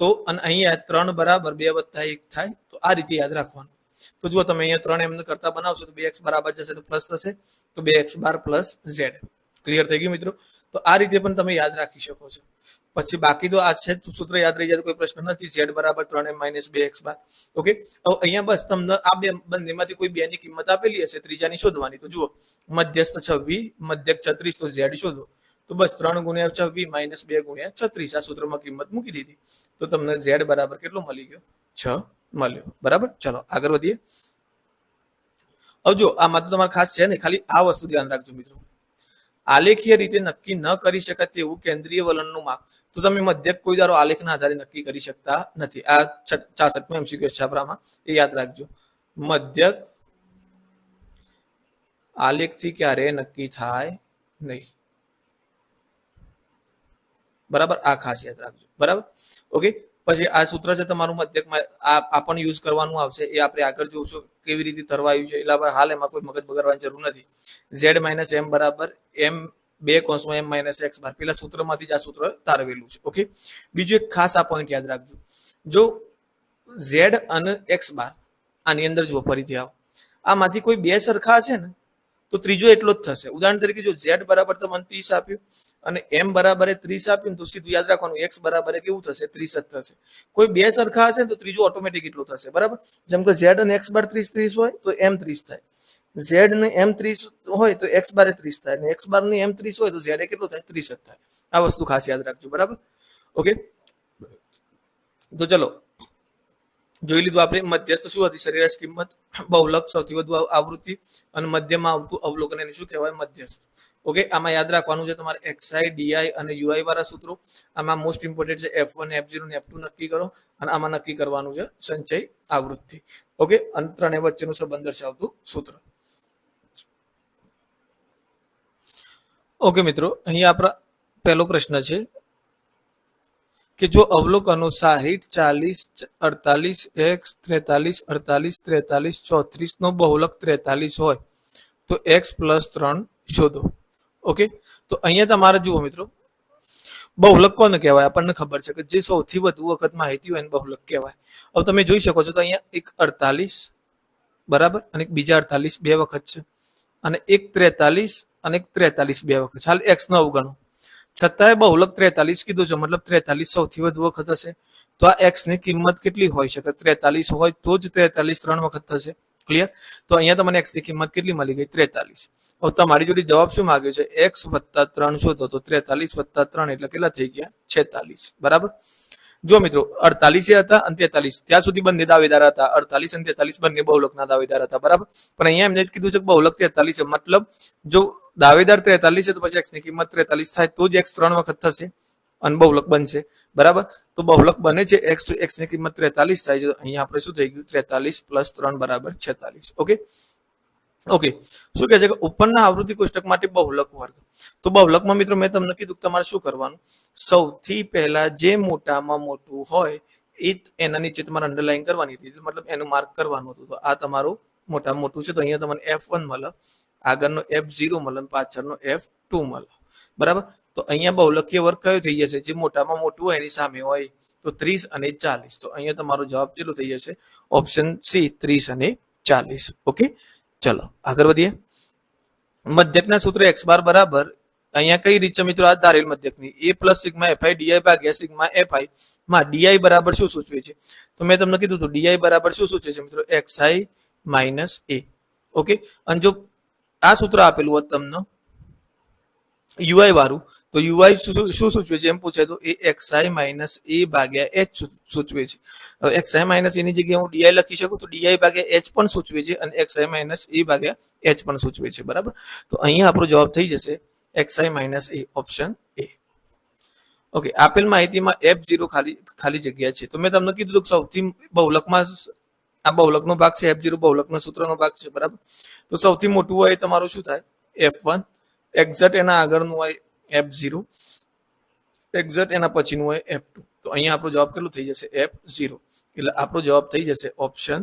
તો અને અહીંયા 3 બરાબર 2 વત્તા 1 થાય. તો આ રીતે યાદ રાખવાનું. તો જો તમે અહીંયા 3 એમને કરતા બનાવશો તો 2x બરાબર જશે તો પ્લસ થશે, તો 2x12 પ્લસ ઝેડ. ક્લિયર થઈ ગયું મિત્રો? તો આ રીતે પણ તમે યાદ રાખી શકો છો. પછી બાકી તો આ છે સૂત્ર યાદ રહી જાય તો કોઈ પ્રશ્ન નથી. ઝેડ બરાબર 3m - 2x12. ઓકે, હવે અહીંયા બસ તમને આ બે બંનેમાંથી કોઈ બે ની કિંમત આપેલી હશે, ત્રીજાની શોધવાની. તો જુઓ, મધ્યસ્થ 26, મધ્યક 36, તો ઝેડ શોધો. તો બસ 3 ગુણ્યા 26 - 2 ગુણ્યા 36, આ સૂત્રમાં કિંમત મૂકી દીધી તો તમને ઝેડ બરાબર કેટલો મળી ગયો? 6 મળ્યો, બરાબર. ચલો આગળ વધીએ. હવે જો આમાં તો તમારે ખાસ છે ને, ખાલી આ વસ્તુ ધ્યાન રાખજો મિત્રો, આલેખીય રીતે નક્કી ન કરી શકાય તેવું કેન્દ્રીય વલણનું માપ. તો તમે મધ્યક કોઈ ધારો આલેખના આધારે નક્કી કરી શકતા નથી. આ 66માં MCQ છાપરામાં એ યાદ રાખજો. મધ્યક આલેખથી ક્યારે નક્કી થાય નહીં, બરાબર. આ ખાસ યાદ રાખજો, બરાબર. ઓકે, પછી આ સૂત્ર છે તમારું મધ્યકમાં, આ પણ યુઝ કરવાનું આવશે, એ આપણે આગળ જોઈશું કેવી રીતે તરવાયું છે. એટલે હાલ એમાં કોઈ મગજ બગાડવાની જરૂર નથી. ઝેડ માઇનસ એમ બરાબર એમ 2 - m - x12, પેલા સૂત્રમાંથી જ આ સૂત્ર તારવેલું છે. ઓકે, બીજું એક ખાસ આ પોઈન્ટ યાદ રાખજો. જો ઝેડ અને x12 આની અંદર જો ફરીથી આવો, આમાંથી કોઈ બે સરખા છે ને તો ત્રીજો એટલો જ થશે. ઉદાહરણ તરીકે જો ઝેડ બરાબર તમને 30 આપ્યું અને એમ બરાબર 30 આપ્યું તો સીધું યાદ રાખવાનું એક્સ બરાબર કેવું થશે? 30 જ થશે. કોઈ બે સરખા હશે તો ત્રીજો ઓટોમેટિક એટલું થશે, બરાબર. જેમ કે ઝેડ અને એક્સ બાર 30 હોય તો એમ 30 થાય, ઝેડ ને એમ 30 હોય તો એક્સ બાર 30 થાય, અને એક્સ બાર ને એમ 30 હોય તો ઝેડ કેટલું થાય? 30 જ થાય. આ વસ્તુ ખાસ યાદ રાખજો, બરાબર. ઓકે, તો ચલો જોઈ લીધું આપણે મધ્યસ્થ શું હતી? સરેરાશ કિંમત, બહુલક સૌથી વધુ આવૃત્તિ, અને મધ્યમાં આવતું અવલોકન એને શું કહેવાય? મધ્યસ્થ. ઓકે, આમાં યાદ રાખવાનું છે તમારે એક્સઆઈ, ડીઆઈ અને યુઆઈ વાળા સૂત્રો. આમાં મોસ્ટ ઇમ્પોર્ટન્ટ છે F1, F0 અને F2 નક્કી કરો, અને આમાં નક્કી કરવાનું છે સંચય આવૃત્તિ. ઓકે, અને ત્રણેય વચ્ચેનું સંબંધ દર્શાવતું સૂત્ર. ઓકે મિત્રો, અહીંયા આપણા પહેલો પ્રશ્ન છે કે જો અવલોકનો 60, 40, 48, x, 43, 48, 43, 34 નો બહુલક 43 હોય તો x + 3 શોધો. ઓકે, તો અહીંયા તમારે જુઓ મિત્રો, બહુલક કોને કહેવાય? આપણને ખબર છે કે જે સૌથી વધુ વખત માહિતી હોય એને બહુલક કહેવાય. હવે તમે જોઈ શકો છો તો અહીંયા એક 48 બરાબર, અને એક બીજા 48 બે વખત છે, અને એક 43 અને એક 43 બે વખત. હાલ x ન અવગણો, છતાંય બહુલક 43 કીધું છે, મતલબ 43 સૌથી વધુ વખત હશે. તો આ એક્સ ની કિંમત કેટલી હોઈ શકે? 43 હોય તો જ 43 3 વખત થશે. ક્લિયર? તો અહીંયા તમને એક્સ ની કિંમત કેટલી મળી ગઈ? 43. હવે તમારી જોડે જવાબ શું માંગ્યો છે? એક્સ વત્તા 3 શોધો. તો 43 વત્તા 3 એટલે કેટલા થઈ ગયા? 46. બરાબર. જો મિત્રો 48 હતા અને 43 ત્યાં સુધી બંને દાવેદાર હતા. 48 અને 43 બંને બહુલકના દાવેદાર હતા. બરાબર. પણ અહીંયા એમને કીધું છે કે બહુલક 43 છે. મતલબ જો દાવેદાર 43 છે તો પછી એક્સ ની કિંમત 43 થાય તો જ એક્સ 3 વખત થશે અને બહુલક બનશે. બરાબર. તો બહુલક બને છે એક્સ, તો એક્સ ની કિંમત 43 થાય છે. અહીંયા આપણે શું થઈ ગયું? 43 + 3 = 46. ઓકે. ઓકે. શું કહે છે કે ઉપરના આવૃત્તિ કોષ્ટક માટે બહુલક વર્ગ. તો બહુલકમાં મિત્રો મેં તમને કીધું કે તમારે શું કરવાનું? સૌથી પહેલા જે મોટામાં મોટું હોય એ એના નીચે તમારે અંડરલાઈન કરવાની હતી, મતલબ એનું માર્ક કરવાનું હતું. તો આ તમારું મોટામાં મોટું છે, તો અહીંયા તમને F1 મળે, આગળનો F0 મળે, પાછળનો F2 મળે. બરાબર. તો અહીંયા બહુલકીય વર્ગ કયો થઈ જશે? જે મોટામાં મોટું હોય એની સામે હોય. તો 30 અને 40. તો અહીંયા તમારો જવાબ કેટલો થઈ જશે? ઓપ્શન સી 30 અને 40. ઓકે. ચલો આગળ વધીએ. મધ્યકના સૂત્ર x બાર બરાબર અહીંયા કઈ રીત છે મિત્રો? આ ધારેલ મધ્યકની a + સિગ્મા fi di ભાગ્યા સિગ્મા fi માં di બરાબર શું સૂચવે છે? તો મેં તમને કીધું તો di બરાબર શું સૂચવે છે મિત્રો? xi - a. ઓકે. અને જો આ સૂત્ર આપેલું હોત તમને ui વાળું, તો ui શું સૂચવે છે એમ પૂછે તો એ xi - a ભાગ્યા h સૂચવે છે. હવે xi - a ની જગ્યાએ હું di લખી શકું, તો di ભાગ્યા h પણ સૂચવે છે અને xi - a ભાગ્યા h પણ સૂચવે છે. બરાબર. તો અહીંયા આપણો જવાબ થઈ જશે xi - a, option A. Okay. આપેલ માહિતીમાં F0 ખાલી જગ્યા છે. તો મેં તમને કીધું કે સૌથી બહુલકમાં આ બહુલકનો ભાગ છે, F0 બહુલકના સૂત્રનો ભાગ છે. બરાબર. તો સૌથી મોટું હોય તમારું શું થાય? F1. એક્ઝેક્ટ એના આગળનું હોય F0, એક્ઝેક્ટ એના પછીનું હોય F2. તો અહીંયા આપણો જવાબ કેટલો થઈ જશે? F0. એટલે આપણો જવાબ થઈ જશે ઓપ્શન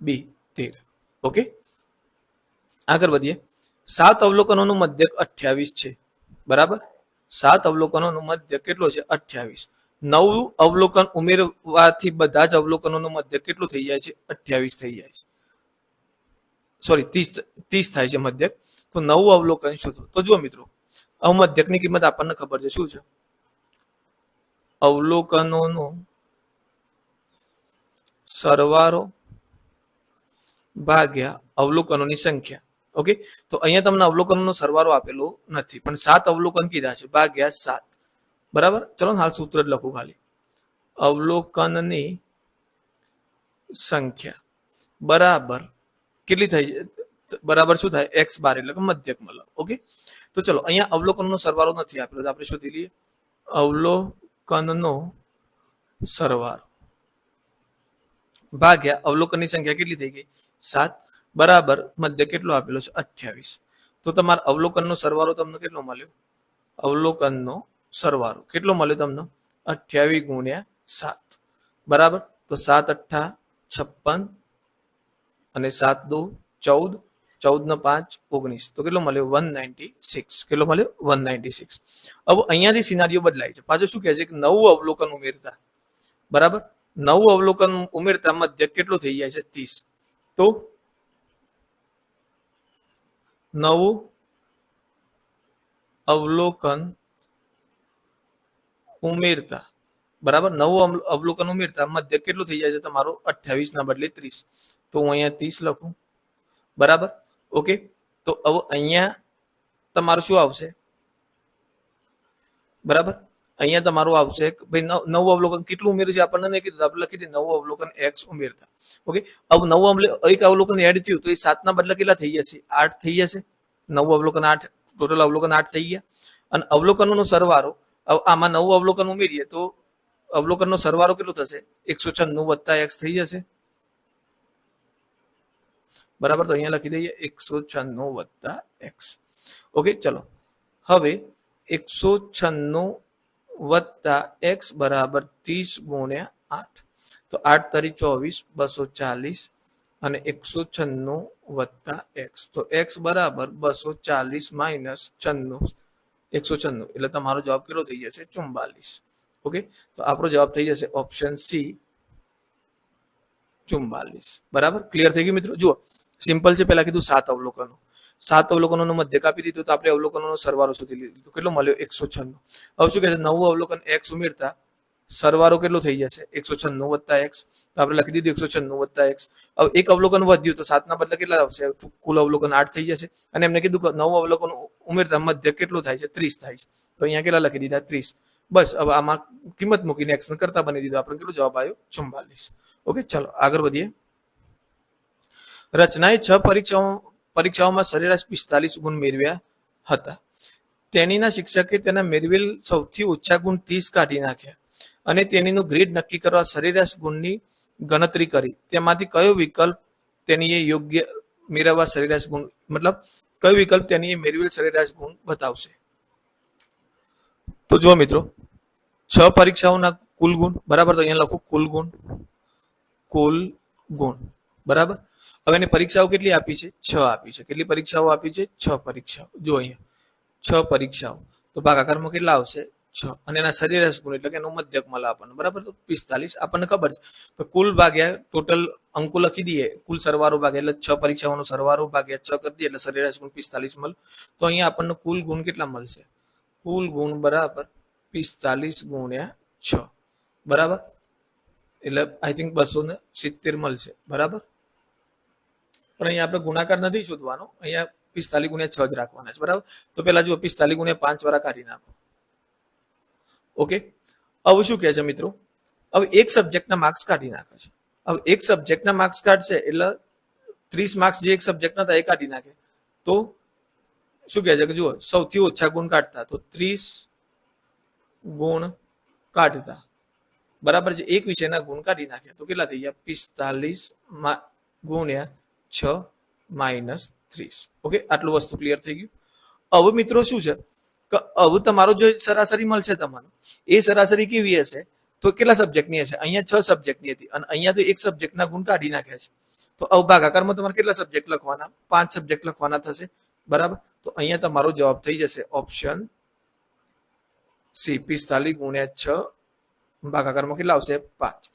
બી 13. ઓકે. આગળ વધીએ. 7 અવલોકનોનું મધ્યક 28 છે. બરાબર. 7 અવલોકનોનું મધ્યક કેટલો છે? 28. 9 અવલોકન ઉમેરવાથી બધા જ અવલોકનોનું મધ્યક કેટલું થઈ જાય છે? 28 થઈ જાય છે. સોરી 30 થાય છે મધ્યક. તો 9 અવલોકન શોધો. તો જુઓ મિત્રો, અવમધ્યકની કિંમત આપણને ખબર છે શું છે? અવલોકનોનો સરવાળો ભાગ્યા અવલોકનોની સંખ્યા. ઓકે. તો અહીંયા તમને અવલોકનોનો સરવાળો આપેલો નથી, પણ 7 અવલોકન કીધા છે, ભાગ્યા 7. બરાબર. ચલો હાલ સૂત્ર જ લખું ખાલી. અવલોકનની સંખ્યા બરાબર કેટલી થઈ? બરાબર શું થાય? x બાર એટલે કે મધ્યક મળે. ઓકે. તો ચલો અહીંયા અવલોકનનો સરવાળો નથી આપેલો, તો આપણે શોધી લઈએ. અવલોકનનો સરવાળો ભાગ્યા અવલોકનની સંખ્યા કેટલી થઈ ગઈ? 7 બરાબર મધ્યક કેટલો આપેલો છે? 28. તો તમારા અવલોકનનો સરવાળો તમને કેટલો મળ્યો? અવલોકનનો સરવાળો કેટલો મળ્યો તમને? 28 ગુણ્યા 7. બરાબર. તો 7 × 8 = 56 અને 7 × 2 = 14, 14 × 5 = 19. તો કેટલો મળ્યો? 196. કેટલો મળ્યો? 196. હવે અહીંયાથી સિનારીઓ બદલાય છે. પાછું શું કહે છે કે 9 અવલોકન ઉમેરતા. બરાબર. 9 અવલોકન ઉમેરતા મધ્યક કેટલો થઈ જાય છે? 30. તો 9 અવલોકન ઉમેરતા, બરાબર, 9 અવલોકન ઉમેરતા મધ્યક કેટલું થઈ જાય છે તમારો? 28 ના બદલે 30. તો હું અહીંયા 30 લખું. બરાબર. ઓકે. તો હવે અહીંયા તમારું શું આવશે? બરાબર. અહીંયા તમારું આવશે ભાઈ 9 અવલોકન કેટલું ઉમેર્યું છે આપણને નહીં કીધું, આપણે લખી દીધું 9 અવલોકન x ઉમેરતા. ઓકે. હવે 9 એક અવલોકન એડ થયું તો એ 7 ના બદલે કેટલા થઈ જશે? 8 થઈ જશે. 9 અવલોકન 8, ટોટલ અવલોકન 8 થઈ ગયા. અને અવલોકનોનો સરવાળો, આમાં 9 અવલોકન ઉમેરીએ તો અવલોકનનો સરવાળો કેટલો થશે? 196 + x થઈ જશે. બરાબર. તો અહીંયા લખી દઈએ 196 + x. ઓકે. ચલો હવે 196 + x બરાબર 30 ગુણ્યા 8. તો 8 × 24, 240 અને 196 + x. તો x બરાબર 240 - 96, 196. એટલે તમારો જવાબ કેટલો થઈ જશે? 44. ઓકે. તો આપણો જવાબ થઈ જશે ઓપ્શન સી 44. બરાબર. ક્લિયર થઈ ગયું મિત્રો? જુઓ સિમ્પલ છે. પહેલા કીધું 7 અવલોકનો, 7 અવલોકનોનો મધ્યક આપી દીધું, તો આપણે અવલોકનોનો સરવાળો શોધી લીધો. કેટલો મળ્યો? 196. હવે શું કહે છે? 9 અવલોકન x ઉમેરતા સરવાળો કેટલો થઈ જશે 196 વત્તા x, તો આપણે લખી દીધું 196 વત્તા x. હવે એક અવલોકન વધ્યું તો 7 ના બદલે કેટલા આવશે? કુલ અવલોકન 8 થઈ જશે, અને એમને કીધું કે 9 અવલોકન ઉમેરતા મધ્ય કેટલું થાય છે? 30 થાય છે. તો અહીંયા કેટલા લખી દીધા? 30. બસ હવે આમાં કિંમત મૂકીને x ને કરતા બની દીધું, આપણે કેટલો જવાબ આવ્યો? 44. ઓકે, ચલો આગળ વધીએ. રચનાએ 6 પરીક્ષાઓમાં સરેરાશ 45 ગુણ મેળવ્યા હતા. તેણીના શિક્ષકે તેના મેળવેલ સૌથી ઓછા ગુણ 30 કાઢી નાખ્યા અને તેણીનું ગ્રેડ નક્કી કરવા સરેરાશ ગુણની ગણતરી કરી. તેમાંથી કયો વિકલ્પ તેણીએ યોગ્ય મેળવવા સરેરાશ ગુણ, મતલબ કયો વિકલ્પ તેણીએ મેળવેલ સરેરાશ ગુણ બતાવશે? તો જો મિત્રો, 6 પરીક્ષાઓના કુલ ગુણ, બરાબર, તો અહીંયા લખો કુલ ગુણ, બરાબર. હવે એની પરીક્ષાઓ કેટલી આપી છે? 6 આપી છે. કેટલી પરીક્ષાઓ આપી છે? 6 પરીક્ષાઓ. જો અહીંયા 6 પરીક્ષાઓ, તો ભાગાકારમાં કેટલા આવશે? 6, અને એના સરેરાશ ગુણ એટલે કે એનો મધ્યક મળે આપણને, બરાબર. તો 45 આપણને ખબર છે, તો કુલ ભાગ્યા ટોટલ અંકો લખી દઈએ, કુલ સરવાળો ભાગ્યા એટલે 6 પરીક્ષાઓનો સરવાળો ભાગ્યા 6 કરી દઈએ એટલે સરેરાશ ગુણ 45 મળે. તો અહીંયા આપણને કુલ ગુણ કેટલા મળશે? કુલ ગુણ બરાબર 45 ગુણ્યા 6, બરાબર, એટલે આઈ થિંક 270 મળશે, બરાબર. પણ અહીંયા આપણે ગુણાકાર નથી શોધવાનો, અહીંયા 45 ગુણ્યા 6 જ રાખવાના છે, બરાબર. તો પેલા જુઓ 45 ગુણ્યા 5 વાળા કાઢી નાખો. ઓકે, હવે શું કહે છે મિત્રો? હવે એક સબ્જેક્ટના માર્ક્સ કાઢી નાખે છે. હવે એક સબ્જેક્ટના માર્ક્સ કાઢશે એટલે 30 માર્ક્સ જે એક સબ્જેક્ટના હતા એ કાઢી નાખે. તો શું કહે છે કે જુઓ, સૌથી ઓછા ગુણ કાઢતા, તો 30 ગુણ કાઢતા, બરાબર છે. એક વિષયના ગુણ કાઢી નાખ્યા તો કેટલા થઈ ગયા? 45 ગુણ્યા 6 માઇનસ 30. ઓકે, આટલું વસ્તુ ક્લિયર થઈ ગયું. હવે મિત્રો શું છે કે હવે તમારો જો સરાસરી મળશે તમારો, એ સરાસરી કેવી હશે? તો કેટલા સબ્જેક્ટની હશે? અહીંયા 6 સબ્જેક્ટની હતી અને અહીંયા તો એક સબ્જેક્ટના ગુણ કાઢી નાખ્યા છે. તો હવે ભાગાકારમાં તમારે કેટલા સબ્જેક્ટ લખવાના? 5 સબ્જેક્ટ લખવાના થશે, બરાબર. તો અહીંયા તમારો જવાબ થઈ જશે ઓપ્શન સી, 45 ગુણ્યા 6, ભાગાકારમાં કેટલા આવશે? 5,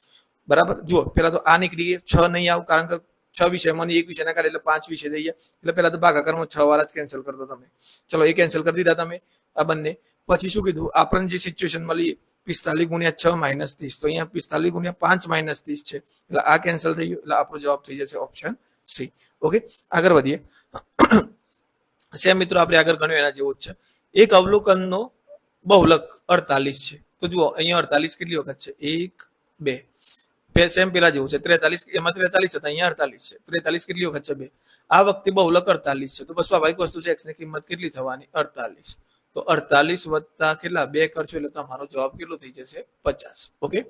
બરાબર. જુઓ, પેલા તો આ નીકળી ગયા, 6 નહીં આવ, કારણ કે 6 વિષયમાં એક વિષયના કાઢે એટલે 5 વિષય થઈ ગયા, એટલે પેલા તો ભાગાકારમાં 6 વાળા જ કેન્સલ કરતો તમે. ચલો, એ કેન્સલ કરી દીધા તમે આ બંને. પછી શું કીધું? આપણને જે સિચ્યુએશન મળી 45 ગુણ્યા 6 માઇનસ 30, તો અહીંયા 45 ગુણ્યા 5 માઇનસ 30 છે, એટલે આ કેન્સલ થઈ ગયું, એટલે આપણો જવાબ થઈ જશે ઓપ્શન સી. ઓકે, આગળ વધીએ. સેમ મિત્રો આપણે આગળ ગણ્યું એના જેવું જ છે. એક અવલોકનનો બહુલક 48 છે. તો જુઓ અહીંયા 48 કેટલી વખત છે? 1 2. સેમ પેલા જેવું છે, 43, એમાં 43 હતા, અહીંયા 48 છે. 43 કેટલી વખત છે? 2. આ વખતે બહુલક 48 છે, તો બસ સ્વાભાવિક વસ્તુ છે, x ની કિંમત કેટલી થવાની? 48. તો 48 વત્તા કેટલા? 2 કરશો એટલે તમારો જવાબ કેટલો થઈ જશે? 50. ઓકે,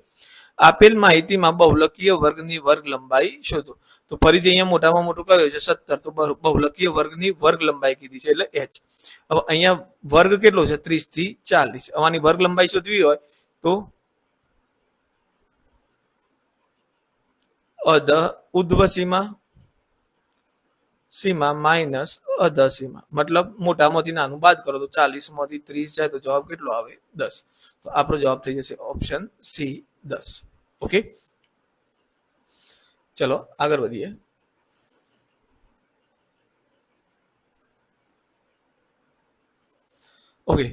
આપેલ માહિતીમાં બહુલકીય વર્ગની વર્ગ લંબાઈ શોધો. તો ફરીથી અહીંયા મોટામાં મોટું કયું છે? 17. તો બહુલકીય વર્ગની વર્ગ લંબાઈ કીધી છે એટલે h. હવે અહીંયા વર્ગ કેટલો છે? 30 થી 40. આની વર્ગ લંબાઈ શોધવી હોય તો ઉર્ધ્વ સીમા માઇનસ અધર સીમા, મતલબ મોટામાંથી નાનું બાદ કરો તો 40 માંથી 30 જાય તો જવાબ કેટલો આવે? 10. તો આપણો જવાબ થઈ જશે ઓપ્શન સી, 10. ઓકે, ચલો આગળ વધીએ. ઓકે,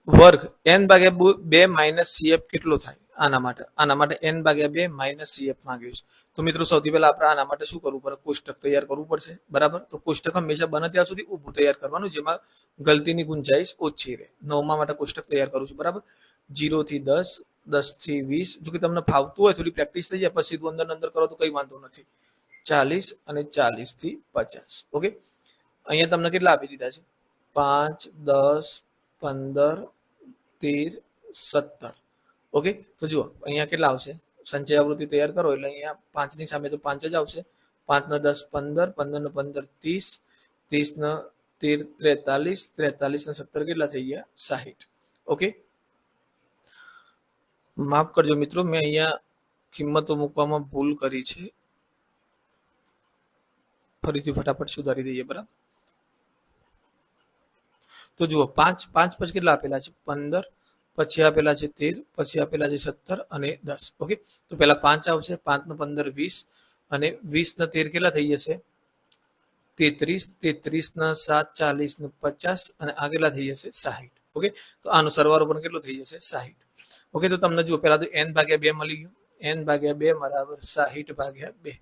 વર્ગ n ભાગ્યા 2 માઇનસ CF કેટલો થાય? આના માટે n ભાગ્યા 2 માઇનસ CF માંગ્યું છે. તો મિત્રો સૌથી પહેલા આપણે આના માટે શું કરવું પડે? કોષ્ટક તૈયાર કરવું પડશે, બરાબર. તો કોષ્ટક હંમેશા બને ત્યાં સુધી ઊભું તૈયાર કરવાનું, જેમાં ગલતીની ગુંજાઈશ ઓછી રહે. 9મા માટે કોષ્ટક તૈયાર કરું છું, બરાબર. 0 થી 10, 10 થી 20. જો કે તમને ફાવતું હોય, થોડી પ્રેક્ટિસ થઈ જાય, પછી અંદર કરો તો કઈ વાંધો નથી. 40 અને 40 થી 50. ઓકે, અહીંયા તમને કેટલા આપી દીધા છે? 5, 10, 15, 13, 17. ઓકે, તો જુઓ અહીંયા કેટલા આવશે? સંચય આવૃત્તિ તૈયાર કરો એટલે અહીંયા 5 ની સામે તો 5 જ આવશે. 5 ને 10 15, 15 ને 15 30, 30 ને 13 43, 43 ને 17 કેટલા થઈ ગયા? 60. ઓકે, માફ કરજો મિત્રો, મેં અહીંયા કિંમતો મૂકવામાં ભૂલ કરી છે, ફરીથી ફટાફટ સુધારી દઈએ, બરાબર. તો જુઓ 5 પછી કેટલા આપેલા છે? 15, પછી આપેલા છે 13, પછી આપેલા છે 17 અને 10. ઓકે, તો પેલા 5 આવશે, 5 ને 15 20, અને 20 ને 13 કેટલા થઈ જશે? 33, 33 ને 7 40 ને 50, અને આ કેટલા થઈ જશે? 60. ઓકે, તો આનો સરવાળો પણ કેટલો થઈ જશે? 60. ઓકે, તો તમને જુઓ પહેલા તો n/2 મળી ગયું. n/2 બરાબર 60/2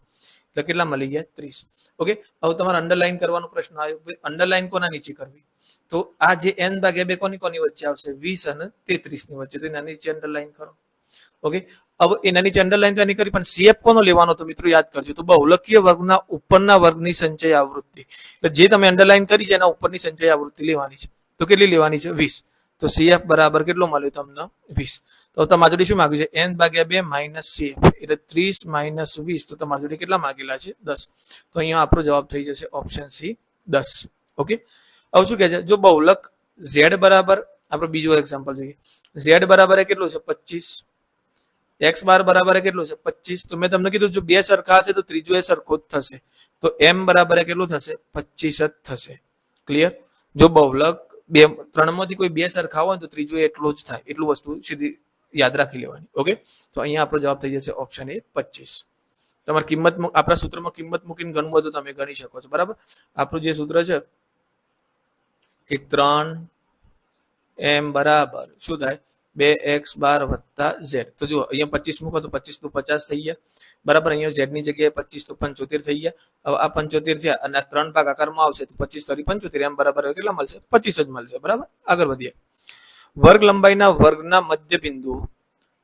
એટલે કેટલા મળી ગયા? 30. ઓકે, હવે તમારે અંડરલાઈન કરવાનો પ્રશ્ન આવ્યો. અંડરલાઈન કોના નીચે કરવી? તો આ જે n/2 કોની કોની વચ્ચે આવશે? 20 અને 33 ની વચ્ચે. તો એના નીચે અંડરલાઈન કરો. ઓકે, હવે એના નીચે અંડરલાઈન તો એની કરી, પણ CF કોનો લેવાનો? તો મિત્રો યાદ કરજો, તો બહુલકીય વર્ગના ઉપરના વર્ગની સંચય આવૃત્તિ. એટલે જે તમે અંડરલાઈન કરી છે એના ઉપરની સંચય આવૃત્તિ લેવાની છે. તો કેટલી લેવાની છે? 20. તો CF બરાબર કેટલો મળ્યો તમને? 20. તો તમારી જોડે શું માંગ્યું છે? n/2 માઇનસ CF એટલે 30 માઇનસ 20. તો તમારી જોડે કેટલા માંગેલા છે? 10. તો અહીંયા આપણો જવાબ થઈ જશે ઓપ્શન સી, 10. ઓકે, હવે શું કહે છે? જો બહુલક Z બરાબર, આપણે બીજો એક્ઝામ્પલ જોઈએ. Z બરાબર કેટલું છે? 25. x બાર બરાબર કેટલું છે? 25. તો મેં તમને કીધું જો બે સરખા હશે તો ત્રીજો એ સરખો જ થશે. તો m બરાબર કેટલું થશે? 25 જ થશે. ક્લિયર? જો બહુલક બે ત્રણમાંથી કોઈ બે સરખા હોય તો ત્રીજો એટલો જ થાય. એટલું વસ્તુ સીધી યાદ રાખી લેવાની. ઓકે, તો અહીંયા આપણો જવાબ થઈ જશે ઓપ્શન એ 25. તમારે કિંમત આપણા સૂત્રમાં કિંમત મૂકીને ગણવું હોય તો તમે ગણી શકો છો. બરાબર, આપણું જે સૂત્ર છે કે 3m બરાબર શું થાય? 2x બાર વત્તા z. તો જો અહીંયા 25 મૂકો તો 25 નું 50 થઈ ગયા. બરાબર, અહીંયા z ની જગ્યાએ 25 તો 75 થઈ ગયા. હવે આ 75 થયા અને 3 ભાગાકારમાં આવશે તો 25 તરી 75. એમ બરાબર કેટલા મળશે? 25 જ મળશે. બરાબર, આગળ વધીએ. વર્ગ લંબાઈના વર્ગના મધ્ય બિંદુ.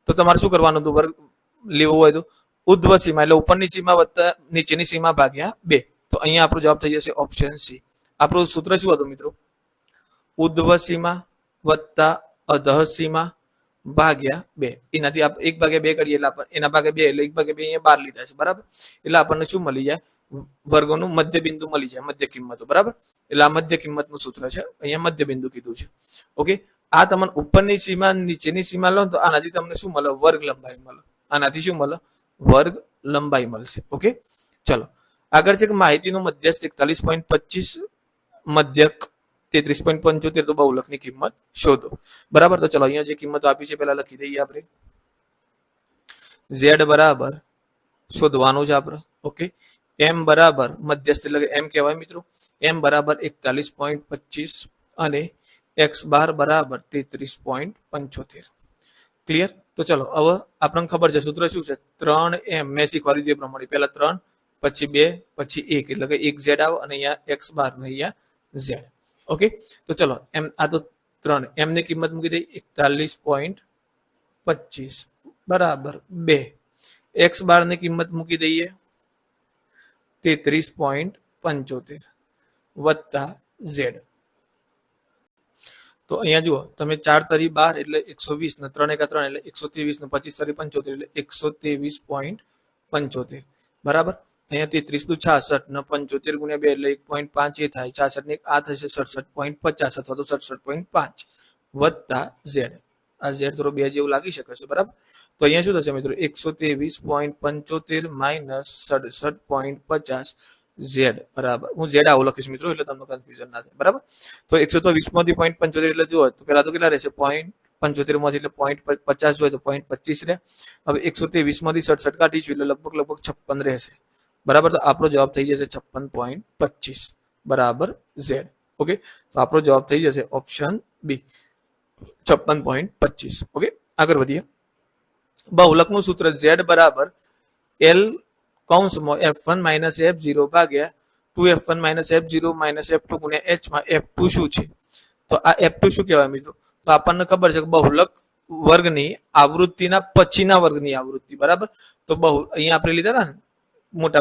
તો તમારે શું કરવાનું હતું? વર્ગ લેવો હોય તો ઉર્ધ્વ સીમા એટલે ઉપરની સીમા વત્તા નીચેની સીમા ભાગ્યા 2. તો અહીંયા આપણો જવાબ થઈ જશે ઓપ્શન સી. આપણું સૂત્ર શું હતું મિત્રો? ઉર્ધ્વ સીમા વત્તા અધઃ સીમા ભાગ્યા 2. એનાથી આપણે 1/2 કરીએ એટલે એના ભાગે 2 એટલે 1/2 અહીંયા 12 લીધા છે. બરાબર, એટલે આપણને શું મળી જાય? વર્ગોનું મધ્ય બિંદુ મળી જાય, મધ્ય કિંમતો. બરાબર, એટલે આ મધ્ય કિંમતનું સૂત્ર છે. અહીંયા મધ્ય બિંદુ કીધું છે. ઓકે, આ તમને ઉપરની સીમા નીચેની સીમા લો તો આનાથી તમને શું મળે? વર્ગ લંબાઈ મળે. આનાથી શું મળે? વર્ગ લંબાઈ મળશે. ઓકે, ચલો આગળ છે કે માહિતીનો મધ્યસ્થ 41.25, મધ્યક 33.75. તો બહુલકની કિંમત શોધો. બરાબર, તો ચલો અહીંયા જે કિંમતો આપી છે પેલા લખી દઈએ આપણે. Z બરાબર શોધવાનું છે આપણે. ઓકે, m બરાબર મધ્યસ્થ એટલે m કહેવાય મિત્રો. m બરાબર 41.25 અને x બાર બરાબર 33.75. ક્લિયર? તો ચલો હવે આપણને ખબર છે સૂત્ર શું છે? 3m. મેં શીખવાડી દીધું એ પ્રમાણે પહેલા 3 પછી 2 પછી 1 એટલે કે 1 z આવે અને અહીંયા x બાર ને અહીંયા z. ઓકે, તો ચલો એમ આ તો 3 m ની કિંમત મૂકી દઈ 41.25 બરાબર 2. x બાર ની કિંમત મૂકી દઈએ 33.75 વત્તા z. તો અહીંયા જુઓ તમે 4 તરી 12 એટલે 120 ને 3 એકા 3 એટલે 123 ને 25 તરી 75 એટલે 123.75. બરાબર, અહીંયા 33 નું 66 ને 75 ગુણ્યા 2 એટલે 1.5 એ થાય. 66 ને આ થશે 67.50 અથવા તો 67.5 વત્તા z. આ z થોડો 2 જેવું લાગી શકે છે. બરાબર, તો અહીંયા શું થશે મિત્રો? 123.75 માઇનસ 67.50 z બરાબર. હું z આવું લખીશ મિત્રો એટલે તમને કન્ફ્યુઝન ના થાય. બરાબર, તો 120 માંથી 0.75 એટલે જુઓ તો પેલા તો કેટલા રહેશે? 0.75 માંથી એટલે 0.50 જોઈએ તો 0.25 રહે. હવે 123 માંથી 67 કાઢીશું એટલે લગભગ 56 રહેશે. બરાબર, તો આપણો જવાબ થઈ જશે 56.25 બરાબર z. ઓકે, તો આપણો જવાબ થઈ જશે ઓપ્શન બી 56.25. ઓકે, આગળ વધીએ. બહુલકનું સૂત્ર z બરાબર l કૌંસમાં f1 માઇનસ f0 ભાગ્યા 2f1 minus f0 minus f2 ગુણ્યા h માં f2 શું છે? તો આ f2 શું કહેવાય મિત્રો? તો આપણને ખબર છે કે બહુલક વર્ગની આવૃત્તિના પછીના વર્ગની આવૃત્તિ. બરાબર, તો અહીંયા આપણે લીધા હતા ને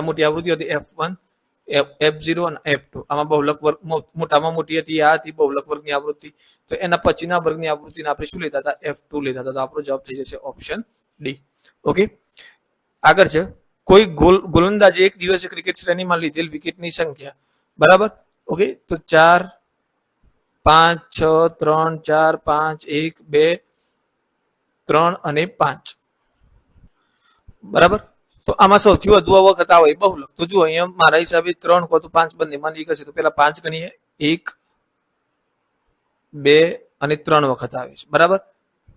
મોટી આવૃત્તિ હતી f1 f0 અને f2. આમાં બહુલક વર્ગ મોટામાં મોટી હતી આ હતી બહુલક વર્ગની આવૃત્તિ. તો એના પછીના વર્ગની આવૃત્તિને આપણે શું લીધા હતા? f2 લીધા હતા. તો આપણો જવાબ થઈ જશે ઓપ્શન ડી. ઓકે, આગળ છે કોઈ ગોલંદાજે એક દિવસે ક્રિકેટ શ્રેણીમાં લીધેલ વિકેટની સંખ્યા. બરાબર, ઓકે, તો 4 5 6 3 4 5 1 2 3 અને 5. બરાબર, તો આમાં સૌથી વધુ વખત આવે બહુલક. તો જુઓ અહીંયા મારા હિસાબે 3 કહો તો 5 બંનેમાં એક હશે. તો પેલા 5 ગણીએ 1 2 અને 3 વખત આવે છે. બરાબર,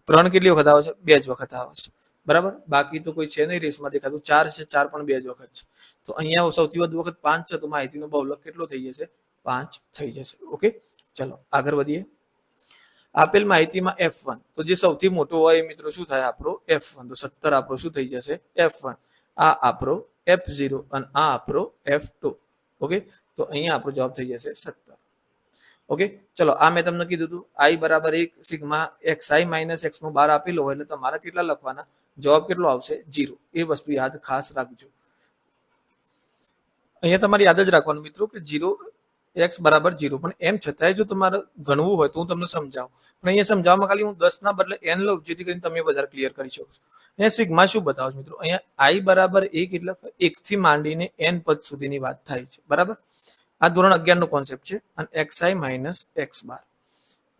3 કેટલી વખત આવે છે? 2 જ વખત આવે છે. બરાબર, બાકી તો કોઈ છે નહીં રેસમાં દેખાતું. 4 છે, 4 પણ 2 જ વખત છે. તો અહીંયા સૌથી વધુ વખત 5 છે. તો માહિતીનો બહુલક કેટલો થઈ જશે? 5 થઈ જશે. ઓકે, ચલો આગળ વધીએ. આપેલ માહિતીમાં F1 તો જે સૌથી મોટો હોય મિત્રો શું થાય આપણો F1 તો 17 આપણો શું થઈ જશે F1 આ આપણો F0 અને આ આપણો F2 ઓકે તો અહીંયા આપણો જવાબ થઈ જશે 17 ઓકે ચલો આ મેં તમને કીધું હતું I બરાબર 1 સિગ્મા xi માઇનસ x નો બાર આપેલો હોય એટલે તમારે કેટલા લખવાના જવાબ કેટલો આવશે 0 એ વસ્તુ યાદ ખાસ રાખજો અહીંયા તમારે યાદ જ રાખવાનું મિત્રો કે 0 x બરાબર 0 પણ એમ છતાંય જો તમારે ગણવું હોય તો હું તમને સમજાવું પણ અહીંયા સમજાવવામાં ખાલી હું 10 ના બદલે n લઉં જેથી કરીને તમે વધારે ક્લિયર કરી શકો અહીંયા સિગ્મા શું બતાવો છો મિત્રો અહીંયા I બરાબર 1 એટલે 1 થી માંડીને n પદ સુધીની વાત થાય છે બરાબર આ ધોરણ 11 નો કોન્સેપ્ટ છે અને xi માઇનસ x બાર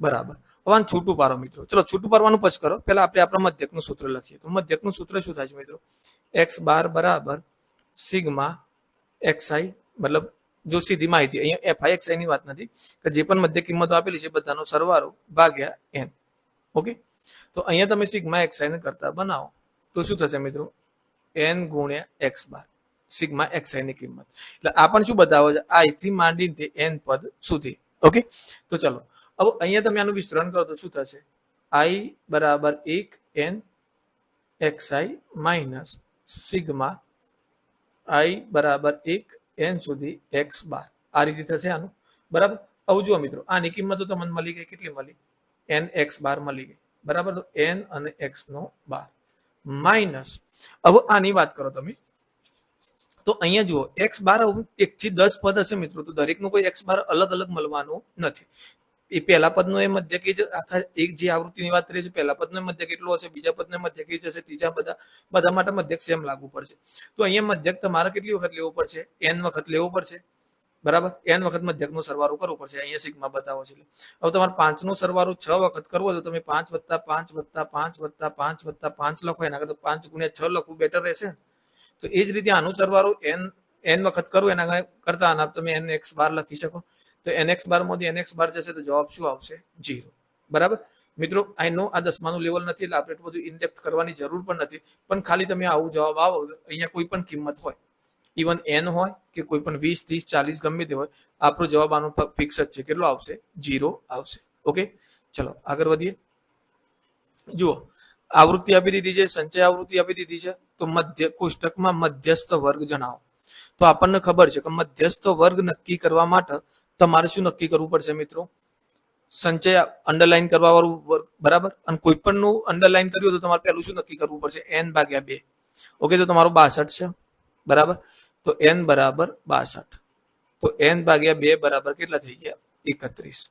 બરાબર હવે છૂટું પાડો મિત્રો ચલો છૂટું પાડવાનું પછી કરો પહેલા આપણે આપણા મધ્યકનું સૂત્ર લખીએ તો મધ્યકનું સૂત્ર શું થાય છે મિત્રો x બાર બરાબર સિગ્મા xi મતલબ જો સીધી માહિતી અહીંયા fi xi ની વાત નથી કે જે પણ મધ્ય કિંમતો આપેલી છે બધાનો સરવાળો ભાગ્યા n ઓકે તો અહીંયા તમે સિગ્મા xi ને કરતા બનાવો તો શું થશે મિત્રો n ગુણ્યા x બાર સિગ્મા xi ની કિંમત એટલે આ પણ શું બતાવે છે I થી માંડીને તે n પદ સુધી ઓકે તો ચલો હવે અહીંયા તમે આનું વિસ્તરણ કરો તો શું થશે I બરાબર 1 n xi minus sigma I બરાબર 1 n સુધી x બાર આ રીતે થશે આનું બરાબર હવે જુઓ મિત્રો આની કિંમતો તમને મળી ગઈ કેટલી મળી n x બાર મળી ગઈ બરાબર તો n અને x નો બાર માઇનસ હવે આની વાત કરો તમે તો અહીંયા જુઓ x બાર 1 થી 10 પદ હશે મિત્રો તો દરેકનું કોઈ x બાર અલગ અલગ મળવાનું નથી એ પહેલા પદનો એ મધ્ય કે આખા એક જે આવૃત્તિની વાત કરી છે પહેલા પદનો મધ્ય કેટલો હશે બીજા પદનો મધ્ય કે હશે ત્રીજા બધા માટે મધ્યક સેમ લાગુ પડશે તો અહીંયા મધ્યક તમારે કેટલી વખત લેવો પડશે n વખત લેવો પડશે બરાબર n વખત મધ્યકનો સરવાળો કરવો પડશે અહીંયા સિગ્મા બતાવો છે હવે તમારે 5 નો સરવાળો 6 વખત કરવો તો તમે 5 + 5 + 5 + 5 + 5 લખો એના કરતા 5 × 6 લખવું બેટર રહેશે તો એ જ રીતે આનો સરવાળો n વખત કરો એના કરતા આના તમે n x બાર લખી શકો તો nx બાર માંથી nx બાર જશે તો જવાબ શું આવશે 0 બરાબર મિત્રો આઈ નો આ 10માનું લેવલ નથી એટલે આપણે બધું ઇનડેપ્થ કરવાની જરૂર પણ નથી પણ ખાલી તમે આવું જવાબ આવો અહીંયા કોઈ પણ કિંમત હોય ઇવન n હોય કે કોઈ પણ 20 30 40 ગમે તે હોય આપણો જવાબ આનો ફિક્સ જ છે કેટલો આવશે 0 આવશે ઓકે ચલો આગળ વધીએ જુઓ આવૃત્તિ આપી દીધી છે સંચય આવૃત્તિ આપી દીધી છે તો મધ્ય કોષ્ટકમાં મધ્યસ્થ વર્ગ જણાવો તો આપણને ખબર છે કે મધ્યસ્થ વર્ગ નક્કી કરવા માટે તમારે શું નક્કી કરવું પડશે મિત્રો સંચય અંડરલાઈન કરવા વાળું વર્ગ બરાબર અને કોઈ પણ નું અંડરલાઈન કર્યું તો તમારે પહેલું શું નક્કી કરવું પડશે n ભાગ્યા 2 ઓકે તો તમારો 62 છે બરાબર તો n બરાબર 62 તો n ભાગ્યા 2 બરાબર કેટલા થઈ ગયા 31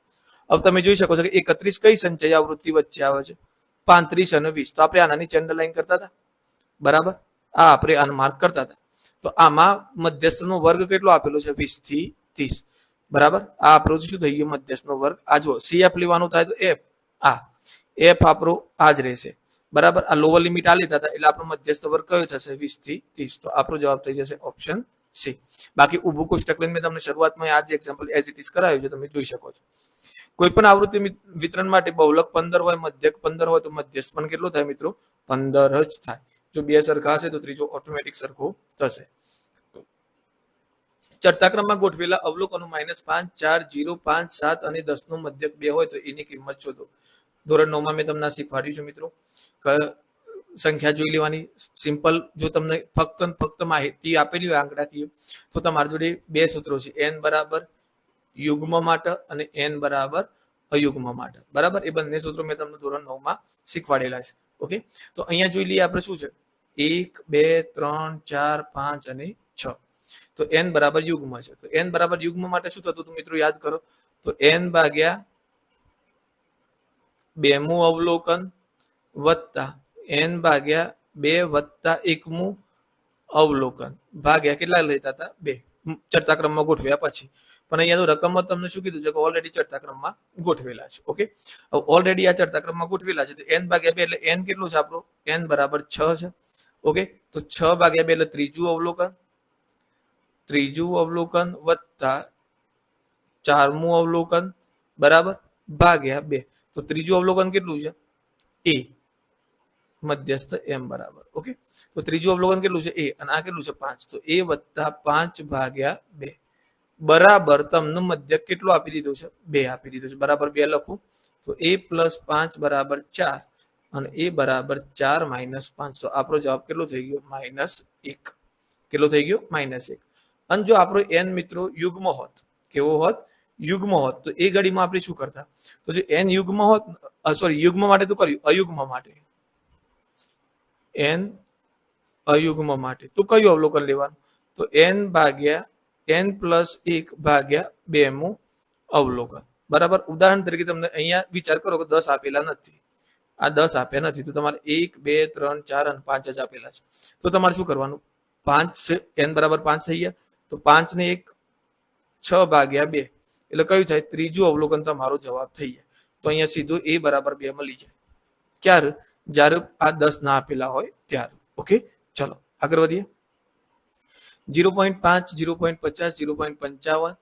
હવે તમે જોઈ શકો છો કે 31 કઈ સંચય આવૃત્તિ વચ્ચે આવે છે 35 અને 20 તો આપણે આના નીચે અંડરલાઈન કરતા હતા બરાબર આ આપણે આને માર્ક કરતા હતા તો આમાં મધ્યસ્થનો વર્ગ કેટલો આપેલો છે 20 થી 30 બરાબર આ આપણો શું થઈ ગયો મધ્યસ્થનો વર્ગ આ જો CF લેવાનું થાય તો f આ f આપણો આ જ રહેશે બરાબર આ લોઅર લિમિટ આ લીધા હતા એટલે આપણો મધ્યસ્થ વર્ગ કયો થશે 20 થી 30 તો આપણો જવાબ થઈ જશે ઓપ્શન સી બાકી ઊભું કોષ્ટક લઈને મેં તમને શરૂઆતમાં આ જ એક્ઝામ્પલ એઝ ઇટ ઇઝ કરાવ્યું છે તમે જોઈ શકો છો કોઈ પણ આવૃત્તિ વિતરણ માટે બહુલક 15 હોય મધ્યક 15 હોય તો મધ્યસ્થ પણ કેટલો થાય મિત્રો 15 જ થાય જો બે સરખા હશે તો ત્રીજો ઓટોમેટિક સરખો થશે ચડતા ક્રમમાં ગોઠવેલા અવલોકનો -5 4 0 5 7 અને 10 નો મધ્યક 2 હોય તો એની કિંમત શોધો ધોરણ 9 માં મેં તમને શીખવાડ્યું છે મિત્રો સંખ્યા જોઈ લેવાની સિમ્પલ જો તમને ફક્ત માહિતી આપેલી હોય આંકડાકીય તો તમારી જોડે બે સૂત્રો છે n બરાબર યુગ્મ માટે અને n બરાબર અયુગ્મ માટે બરાબર એ બંને સૂત્રો મેં તમને ધોરણ 9 માં શીખવાડેલા છે ઓકે તો અહીંયા જોઈ લઈએ આપણે શું છે 1 2 3 4 5 અને 6 તો n બરાબર યુગ્મ છે તો n બરાબર યુગ્મ માટે શું થતું હતું મિત્રો યાદ કરો તો n ભાગ્યા 2મું અવલોકન વત્તા n ભાગ્યા 2 વત્તા 1મું અવલોકન ભાગ્યા કેટલા લેતા હતા 2 ચડતા ક્રમમાં ગોઠવ્યા પછી પણ અહીંયા તો રકમમાં તમને શું કીધું છે કે ઓલરેડી ચડતા ક્રમમાં ગોઠવેલા છે ઓકે હવે ઓલરેડી આ ચડતા ક્રમમાં ગોઠવેલા છે તો n ભાગ્યા 2 એટલે n કેટલું છે આપણો n બરાબર 6 છે ઓકે તો 6 ભાગ્યા 2 એટલે ત્રીજું અવલોકન વત્તા 4મું અવલોકન બરાબર ભાગ્યા 2 તો ત્રીજું અવલોકન કેટલું છે a મધ્યસ્થ m બરાબર ઓકે તો ત્રીજું અવલોકન કેટલું છે a અને આ કેટલું છે 5 તો a વત્તા 5 ભાગ્યા 2 બરાબર તમને મધ્યક કેટલું આપી દીધું છે 2 આપી દીધું છે બરાબર 2 લખું તો a પ્લસ 5 બરાબર 4 અને a બરાબર 4 માઇનસ 5. તો આપણો જવાબ કેટલો થઈ ગયો? -1. કેટલો થઈ ગયો? -1. અને જો આપણો n મિત્રો યુગ્મ હોત, કેવો હોત? યુગ્મ હોત, તો એ ઘડીમાં આપણે શું કરતા? તો જો n યુગ્મ હોત, સોરી યુગ્મ માટે તો કર્યું, અયુગ્મ માટે n અયુગ્મ માટે તો કયું અવલોકન લેવાનું? તો n ભાગ્યા n પ્લસ 1 ભાગ્યા 2 મું અવલોકન. બરાબર. ઉદાહરણ તરીકે તમને અહીંયા વિચાર કરો કે 10 આપેલા નથી, આ 10 આપ્યા નથી, તો તમારે 1 2 3 4 અને 5 જ આપેલા છે. તો તમારે શું કરવાનું? 5 છે, n બરાબર 5 થઈ ગયા, તો 5 ને 1 6 ભાગ્યા 2 એટલે કયું થાય? ત્રીજું અવલોકન તમારો જવાબ થઈ જાય. તો અહીંયા સીધું a બરાબર 2 મળી જાય. ક્યારે? જ્યારે આ 10 ના આપેલા હોય ત્યારે. ઓકે, ચલો આગળ વધીએ. 0.5 0.50 0.55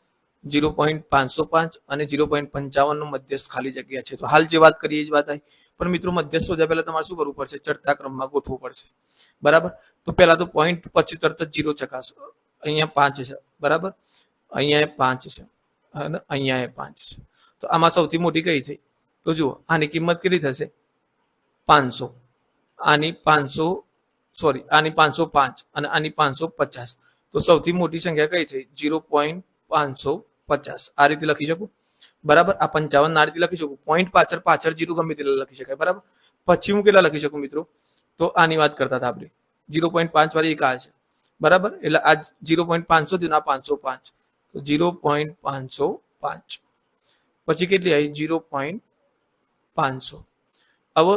0.505 અને 0.55 નું મધ્યસ્થ ખાલી જગ્યા છે. તો હાલ જે વાત કરીએ એ જ વાત આવી, પણ મિત્રો મધ્યસ્થ શોધ્યા પહેલા તમારે શું કરવું પડશે? ચડતા ક્રમમાં ગોઠવવું પડશે. બરાબર. તો પહેલા તો પોઈન્ટ પછી તરત જ 0 ચકાસો. અહીંયા 5 છે, બરાબર, અહીંયા 5 છે અને અહીંયા 5 છે. તો આમાં સૌથી મોટી કઈ થઈ? તો જુઓ, આની કિંમત કેટલી થશે? 500. આની 500, સોરી આની 505 અને આની 550. તો સૌથી મોટી સંખ્યા કઈ થઈ? 0.550. આ રીતે લખી શકું. બરાબર. આ 55 આ રીતે લખી શકું. પોઈન્ટ પાછળ પાછળ 0 ગમે તેટલા લખી શકાય. બરાબર. પછી હું કેટલા લખી શકું મિત્રો? તો આની વાત કરતા હતા આપણે, 0.5 વાળી એક આ છે. બરાબર. એટલે આ 0.500 થી આ 505. તો 0.505 પછી કેટલી આવી? 0.500. હવે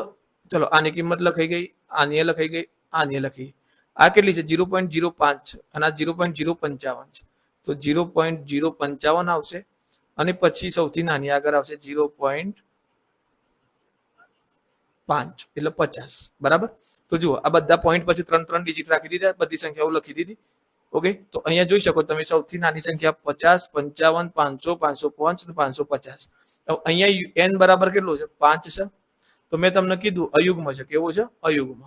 ચલો આની કિંમત લખાઈ ગઈ, આની લખાઈ ગઈ, આની લખી. આ કેટલી છે? 0.05 છે અને આ 0.055 છે. તો 0.055 આવશે અને પછી સૌથી નાની આગળ આવશે 0.5 એટલે 50. બરાબર. તો જુઓ, આ બધા પોઈન્ટ પછી 3 ડિજિટ રાખી દીધા, બધી સંખ્યાઓ લખી દીધી. ઓકે, તો અહીંયા જોઈ શકો તમે સૌથી નાની સંખ્યા 50, 55, 500, 505 અને 550. અહીંયા n બરાબર કેટલો છે? 5 છે. તો મેં તમને કીધું અયુગ્મ છે. કેવો છે? અયુગ્મ.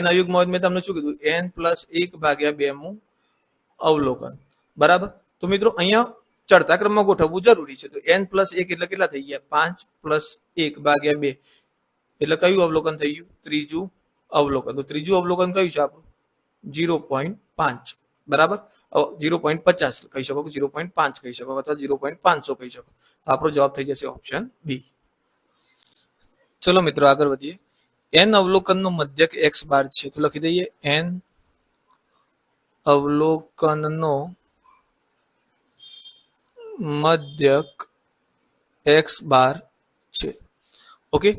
n અયુગ્મ હોય મેં તમને શું કીધું? n પ્લસ 1 ભાગ્યા 2 મું અવલોકન. બરાબર. તો મિત્રો અહીંયા ચડતા ક્રમમાં ગોઠવવું જરૂરી છે. તો n પ્લસ 1 એટલે કેટલા થઈ ગયા? 5 પ્લસ 1 ભાગ્યા 2 એટલે કયું અવલોકન થઈ ગયું? ત્રીજું અવલોકન. તો ત્રીજું અવલોકન કયું છે આપણું? 0.5. બરાબર. 0.50 કહી શકો, 0.5 કહી શકો અથવા 0.500 કહી શકો. તો આપણો જવાબ થઈ જશે ઓપ્શન બી. ચલો મિત્રો આગળ વધીએ. n અવલોકનનો મધ્યક x બાર છે. તો લખી દઈએ n અવલોકનનો મધ્યક x બાર છે. ઓકે,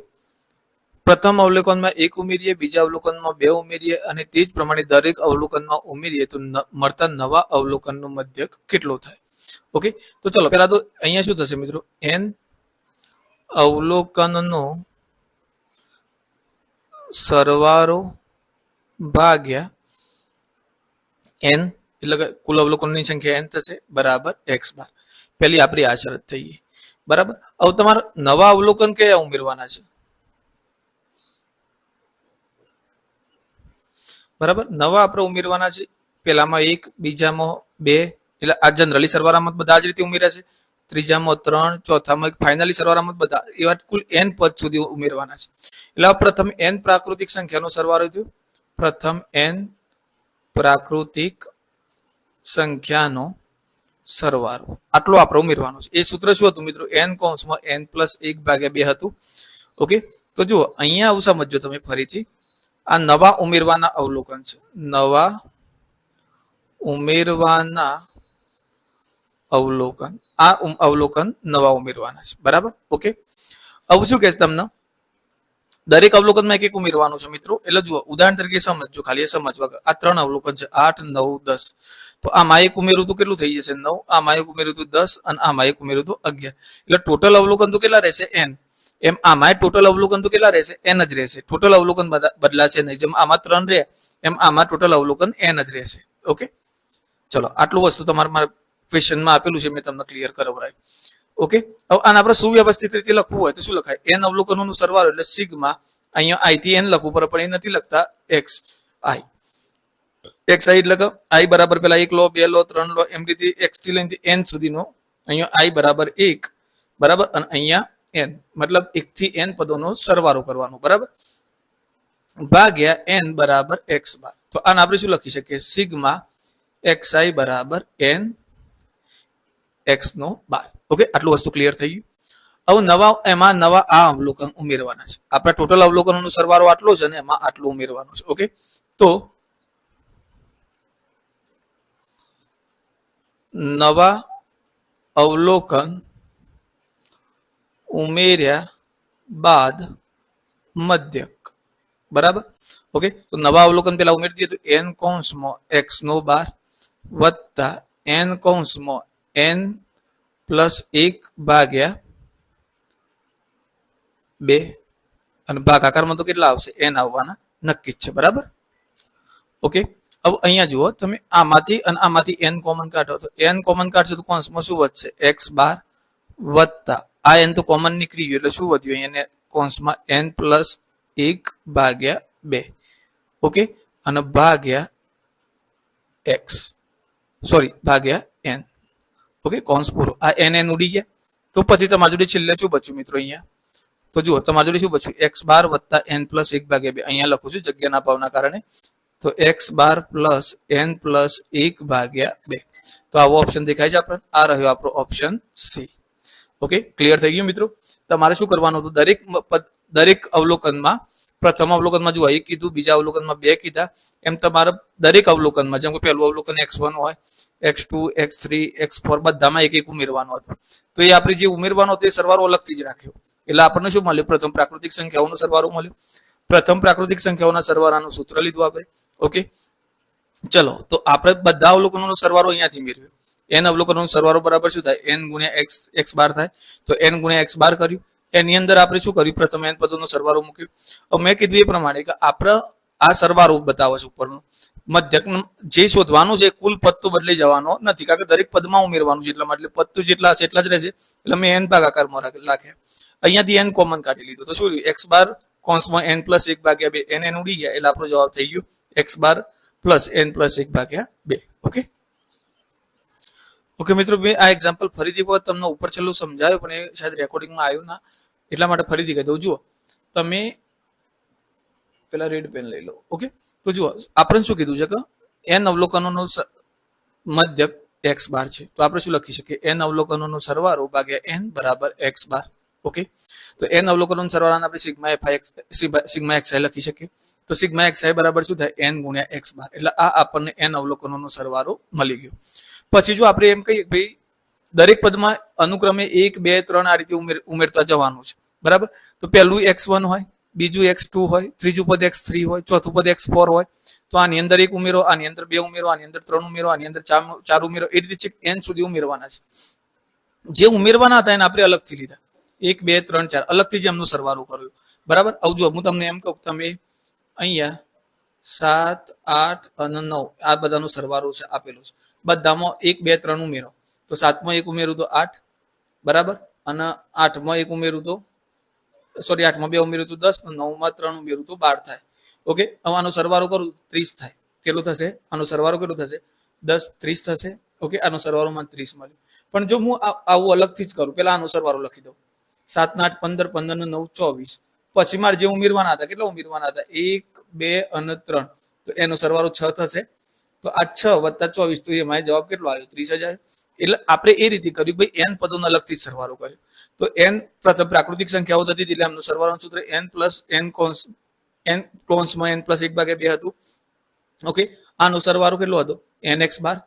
પ્રથમ અવલોકનમાં 1 ઉમેરીએ, બીજા અવલોકનમાં 2 ઉમેરીએ અને તે જ પ્રમાણે દરેક અવલોકનમાં ઉમેરીએ તો મળતા નવા અવલોકનનો મધ્યક કેટલો થાય? ઓકે, તો ચલો પહેલા તો અહીંયા શું થશે મિત્રો? n અવલોકનનો સરવાળો ભાગ્યા n એટલે કે કુલ અવલોકનની સંખ્યા n થશે બરાબર x બાર. પહેલી આપણી આ શરત થઈ ગઈ. બરાબર. હવે તમારે નવા અવલોકન કયા ઉમેરવાના છે? બરાબર. નવા આપણે ઉમેરવાના છે. પહેલામાં 1, બીજામાં 2 એટલે આ જનરલી સરવાળામાં બધા જ રીતે ઉમેર્યા છે. ત્રીજામાં 3, ચોથામાં ફાઇનલી સરવાળામાં બધા એવા કુલ n પદ સુધી ઉમેરવાના છે. એટલે પ્રથમ n પ્રાકૃતિક સંખ્યાનો સરવાળો થયો. પ્રથમ n પ્રાકૃતિક સંખ્યાનો સરવાળો આટલો આપણે ઉમેરવાનો છે. એ સૂત્ર શું હતું મિત્રો? n કૌંસમાં n પ્લસ 1 ભાગ્યા 2 હતું. ઓકે, તો જુઓ અહીંયા આવું સમજો તમે ફરીથી. આ નવા ઉમેરવાના અવલોકન છે. નવા ઉમેરવાના અવલોકન. આ અવલોકન નવા ઉમેરવાના છે. બરાબર. ઓકે, હવે શું કહેશે તમને? દરેક અવલોકનમાં એક ઉમેરવાનું છે મિત્રો. એટલે જુઓ ઉદાહરણ તરીકે સમજો, ખાલી સમજવા. આ 3 અવલોકન છે, 8, 9, 10. તો આમાં એક ઉમેરું તો કેટલું થઈ જશે? 9. આમાં એક ઉમેરું તો 10 અને આમાં એક ઉમેરું તો 11. એટલે ટોટલ અવલોકન તો કેટલા રહેશે? n. એમ આમાં ટોટલ અવલોકન તો કેટલા રહેશે? n જ રહેશે. ટોટલ અવલોકન બદલાશે નહીં. જેમ આમાં 3 રહે એમ આમાં ટોટલ અવલોકન n જ રહેશે. ઓકે, ચલો આટલું વસ્તુ તમારે મારા ક્વેશ્ચનમાં આપેલું છે, મેં તમને ક્લિયર કરાવરાય. ઓકે, હવે આને આપણે સુવ્યવસ્થિત રીતે લખવું હોય તો શું લખાય? n અવલોકનોનો સરવાળો એટલે સિગ્મા. અહીંયા i થી n લખવું પડે પણ એ નથી લખતા. x i એટલે કે i બરાબર પેલા 1 લો, 2 લો, 3 લો, એમ રીતે x થી લઈને n સુધીનો અહીંયા i બરાબર 1 બરાબર, અને અહીંયા n મતલબ 1 થી n પદોનો સરવાળો કરવાનો, બરાબર, ભાગ્યા n બરાબર x બાર. તો આને આપણે શું લખી શકીએ? સિગ્મા xi બરાબર n x નો બાર. ઓકે, આટલું વસ્તુ ક્લિયર થઈ ગયું. હવે એમાં નવા આ અવલોકન ઉમેરવાના છે. આપણા ટોટલ અવલોકનોનો સરવાળો આટલો છે ને એમાં આટલું ઉમેરવાનું છે. ઓકે, તો નવા અવલોકન ઉમેર્યા બાદ મધ્યક, બરાબર. ઓકે, તો નવા અવલોકન પેલા ઉમેરી દઈએ તો n કૌંસમાં x નો બાર વત્તા n કૌંસમાં n પ્લસ 1 ભાગ્યા 2 અને ભાગાકારમાં તો કેટલા આવશે? n આવવાના નક્કી જ છે, બરાબર. ઓકે, હવે અહીંયા જુઓ તમે, આમાંથી અને આમાંથી n કોમન કાઢો તો n કોમન કાઢશો તો કૌંસમાં શું વધશે? x બાર વત્તા આ n તો કોમન નીકળી ગયું એટલે શું વધ્યું? અહીંયા કૌંસમાં n પ્લસ 1 ભાગ્યા 2. ઓકે, અને ભાગ્યા x, સોરી ભાગ્યા n. ઓકે, કૌંસ પૂરો. આ n ઉડી ગયા. તો પછી તમારી જોડે છેલ્લે શું બચ્યું મિત્રો? અહીંયા તો જુઓ તમારી જોડે શું બચ્યું? x બાર વત્તા n પ્લસ 1 ભાગ્યા 2. અહીંયા લખું છું જગ્યા ના પાવના કારણે. તો x બાર પ્લસ n પ્લસ 1 ભાગ્યા 2. તો આવો ઓપ્શન દેખાય છે આપણને. આ રહ્યો આપણો ઓપ્શન સી. ઓકે, ક્લિયર થઈ ગયું મિત્રો? તમારે શું કરવાનું હતું? દરેક અવલોકનમાં, પ્રથમ અવલોકનમાં જો 1 કીધું, બીજા અવલોકનમાં 2 કીધા, એમ તમારે દરેક અવલોકનમાં, જેમ કે પહેલું અવલોકન x1 હોય, x2, x3, x4 બધામાં એક એક ઉમેરવાનો હતો. તો એ આપણે જે ઉમેરવાનો હતો એ સરવાળો અલગથી જ રાખ્યો. એટલે આપણને શું મળ્યું? પ્રથમ પ્રાકૃતિક સંખ્યાઓનો સરવાળો મળ્યો. પ્રથમ પ્રાકૃતિક સંખ્યાઓના સરવાળાનું સૂત્ર લીધું આપણે. ઓકે, ચલો, તો આપણે બધા અવલોકનોનો સરવાળો અહીંયાથી મેળવ્યો. n અવલોકનોનો સરવાળો બરાબર શું થાય? n ગુણ્યા x બાર થાય. તો n ગુણ્યા x બાર કર્યું. એની અંદર આપણે શું કર્યું? પ્રથમ n પદોનો સરવાળો મૂક્યો. હવે મેં કીધું એ પ્રમાણે કે આપણે આ સરવાળો બતાવે છે ઉપરનો. મધ્યક જે શોધવાનું છે કુલ પદ તો બદલી જવાનો નથી, કારણ કે દરેક પદમાં ઉમેરવાનું છે. એટલા માટે પદ તો જેટલા હશે એટલા જ રહેશે. એટલે મેં n ભાગાકારમાં રાખ્યા. અહીંયાથી n કોમન કાઢી લીધું. તો શું રહ્યું? x બાર કૌંસમાં n પ્લસ 1 ભાગ્યા 2, n ઉડી ગયા એટલે આપણો જવાબ થઈ ગયો x બાર પ્લસ n પ્લસ 1 ભાગ્યા 2. ઓકે, ઓકે મિત્રો, મેં આ એક્ઝામ્પલ ફરીથી તમને ઉપર છેલ્લું સમજાવ્યું પણ એ શાયદ રેકોર્ડિંગમાં આવ્યું ના, એટલા માટે ફરીથી કહી દઉં. જુઓ તમે પેલા રેડ પેન લઈ લો. ઓકે, તો જુઓ આપણે શું કીધું છે કે n અવલોકનોનો મધ્યક x બાર છે. તો આપણે શું લખી શકીએ? n અવલોકનોનો સરવાળો ભાગ્યા n બરાબર x બાર. ઓકે, તો n અવલોકનોનો સરવાળાને આપણે સિગ્મા xi લખી શકીએ. તો સિગ્મા xi બરાબર શું થાય? n ગુણ્યા x બાર. એટલે આ આપણને n અવલોકનોનો સરવાળો મળી ગયો. પછી જો આપણે એમ કહીએ ભાઈ દરેક પદમાં અનુક્રમે 1, 2, 3 આ રીતે ઉમેરતા જવાનું છે, બરાબર. તો પહેલું x1 હોય, બીજું x2 હોય, ત્રીજું પદ x3 હોય, ચોથું પદ x4 હોય. તો આની અંદર 1 ઉમેરો, આની અંદર 2 ઉમેરો, આની અંદર 3 ઉમેરો, આની અંદર 4 ઉમેરો. એ રીતે n સુધી ઉમેરવાના છે. જે ઉમેરવાના હતા એને આપણે અલગથી લીધા. 1, 2, 3, 4 અલગથી જ એમનો સરવાળો કર્યો, બરાબર. આવું જો હું તમને એમ કહું, તમે અહીંયા 7, 8 અને 9 આ બધાનો સરવાળો છે આપેલો છે. બધામાં 1, 2, 3 ઉમેરો. તો 7માં 1 ઉમેરું તો 8, બરાબર. અને 8માં 1 ઉમેરું તો 8માં 2 ઉમેરું તો 10, 9માં 3 ઉમેરું તો 12 થાય. ઓકે, હવે આનો સરવાળો કરું 30 થાય. કેટલું થશે? આનો સરવાળો કેટલો થશે? 10, 30 થશે. ઓકે, આનો સરવાળો મને 30 મળ્યો. પણ જો હું આવું અલગથી જ કરું, પેલા આનો સરવાળો લખી દઉં. 7 ને 8 15, 15 ને 9 24. પછી મારે જે ઉમેરવાના હતા, કેટલા ઉમેરવાના હતા? 1, 2 અને 3. તો એનો સરવાળો 6 થશે. તો આ 6 વત્તા 24, તો એમાં જવાબ કેટલો આવ્યો? 30,000. એટલે આપણે એ રીતે કર્યું ભાઈ, n પદોનો અલગથી સરવાળો કર્યો. તો n પ્રથમ પ્રાકૃતિક સંખ્યાઓ થતી એટલે એમનું સરવાળાનું સૂત્ર n પ્લસ n કૌંસમાં n પ્લસ 1 ભાગ્યા 2 હતું. ઓકે, આનો સરવાળો કેટલો હતો? nx બાર.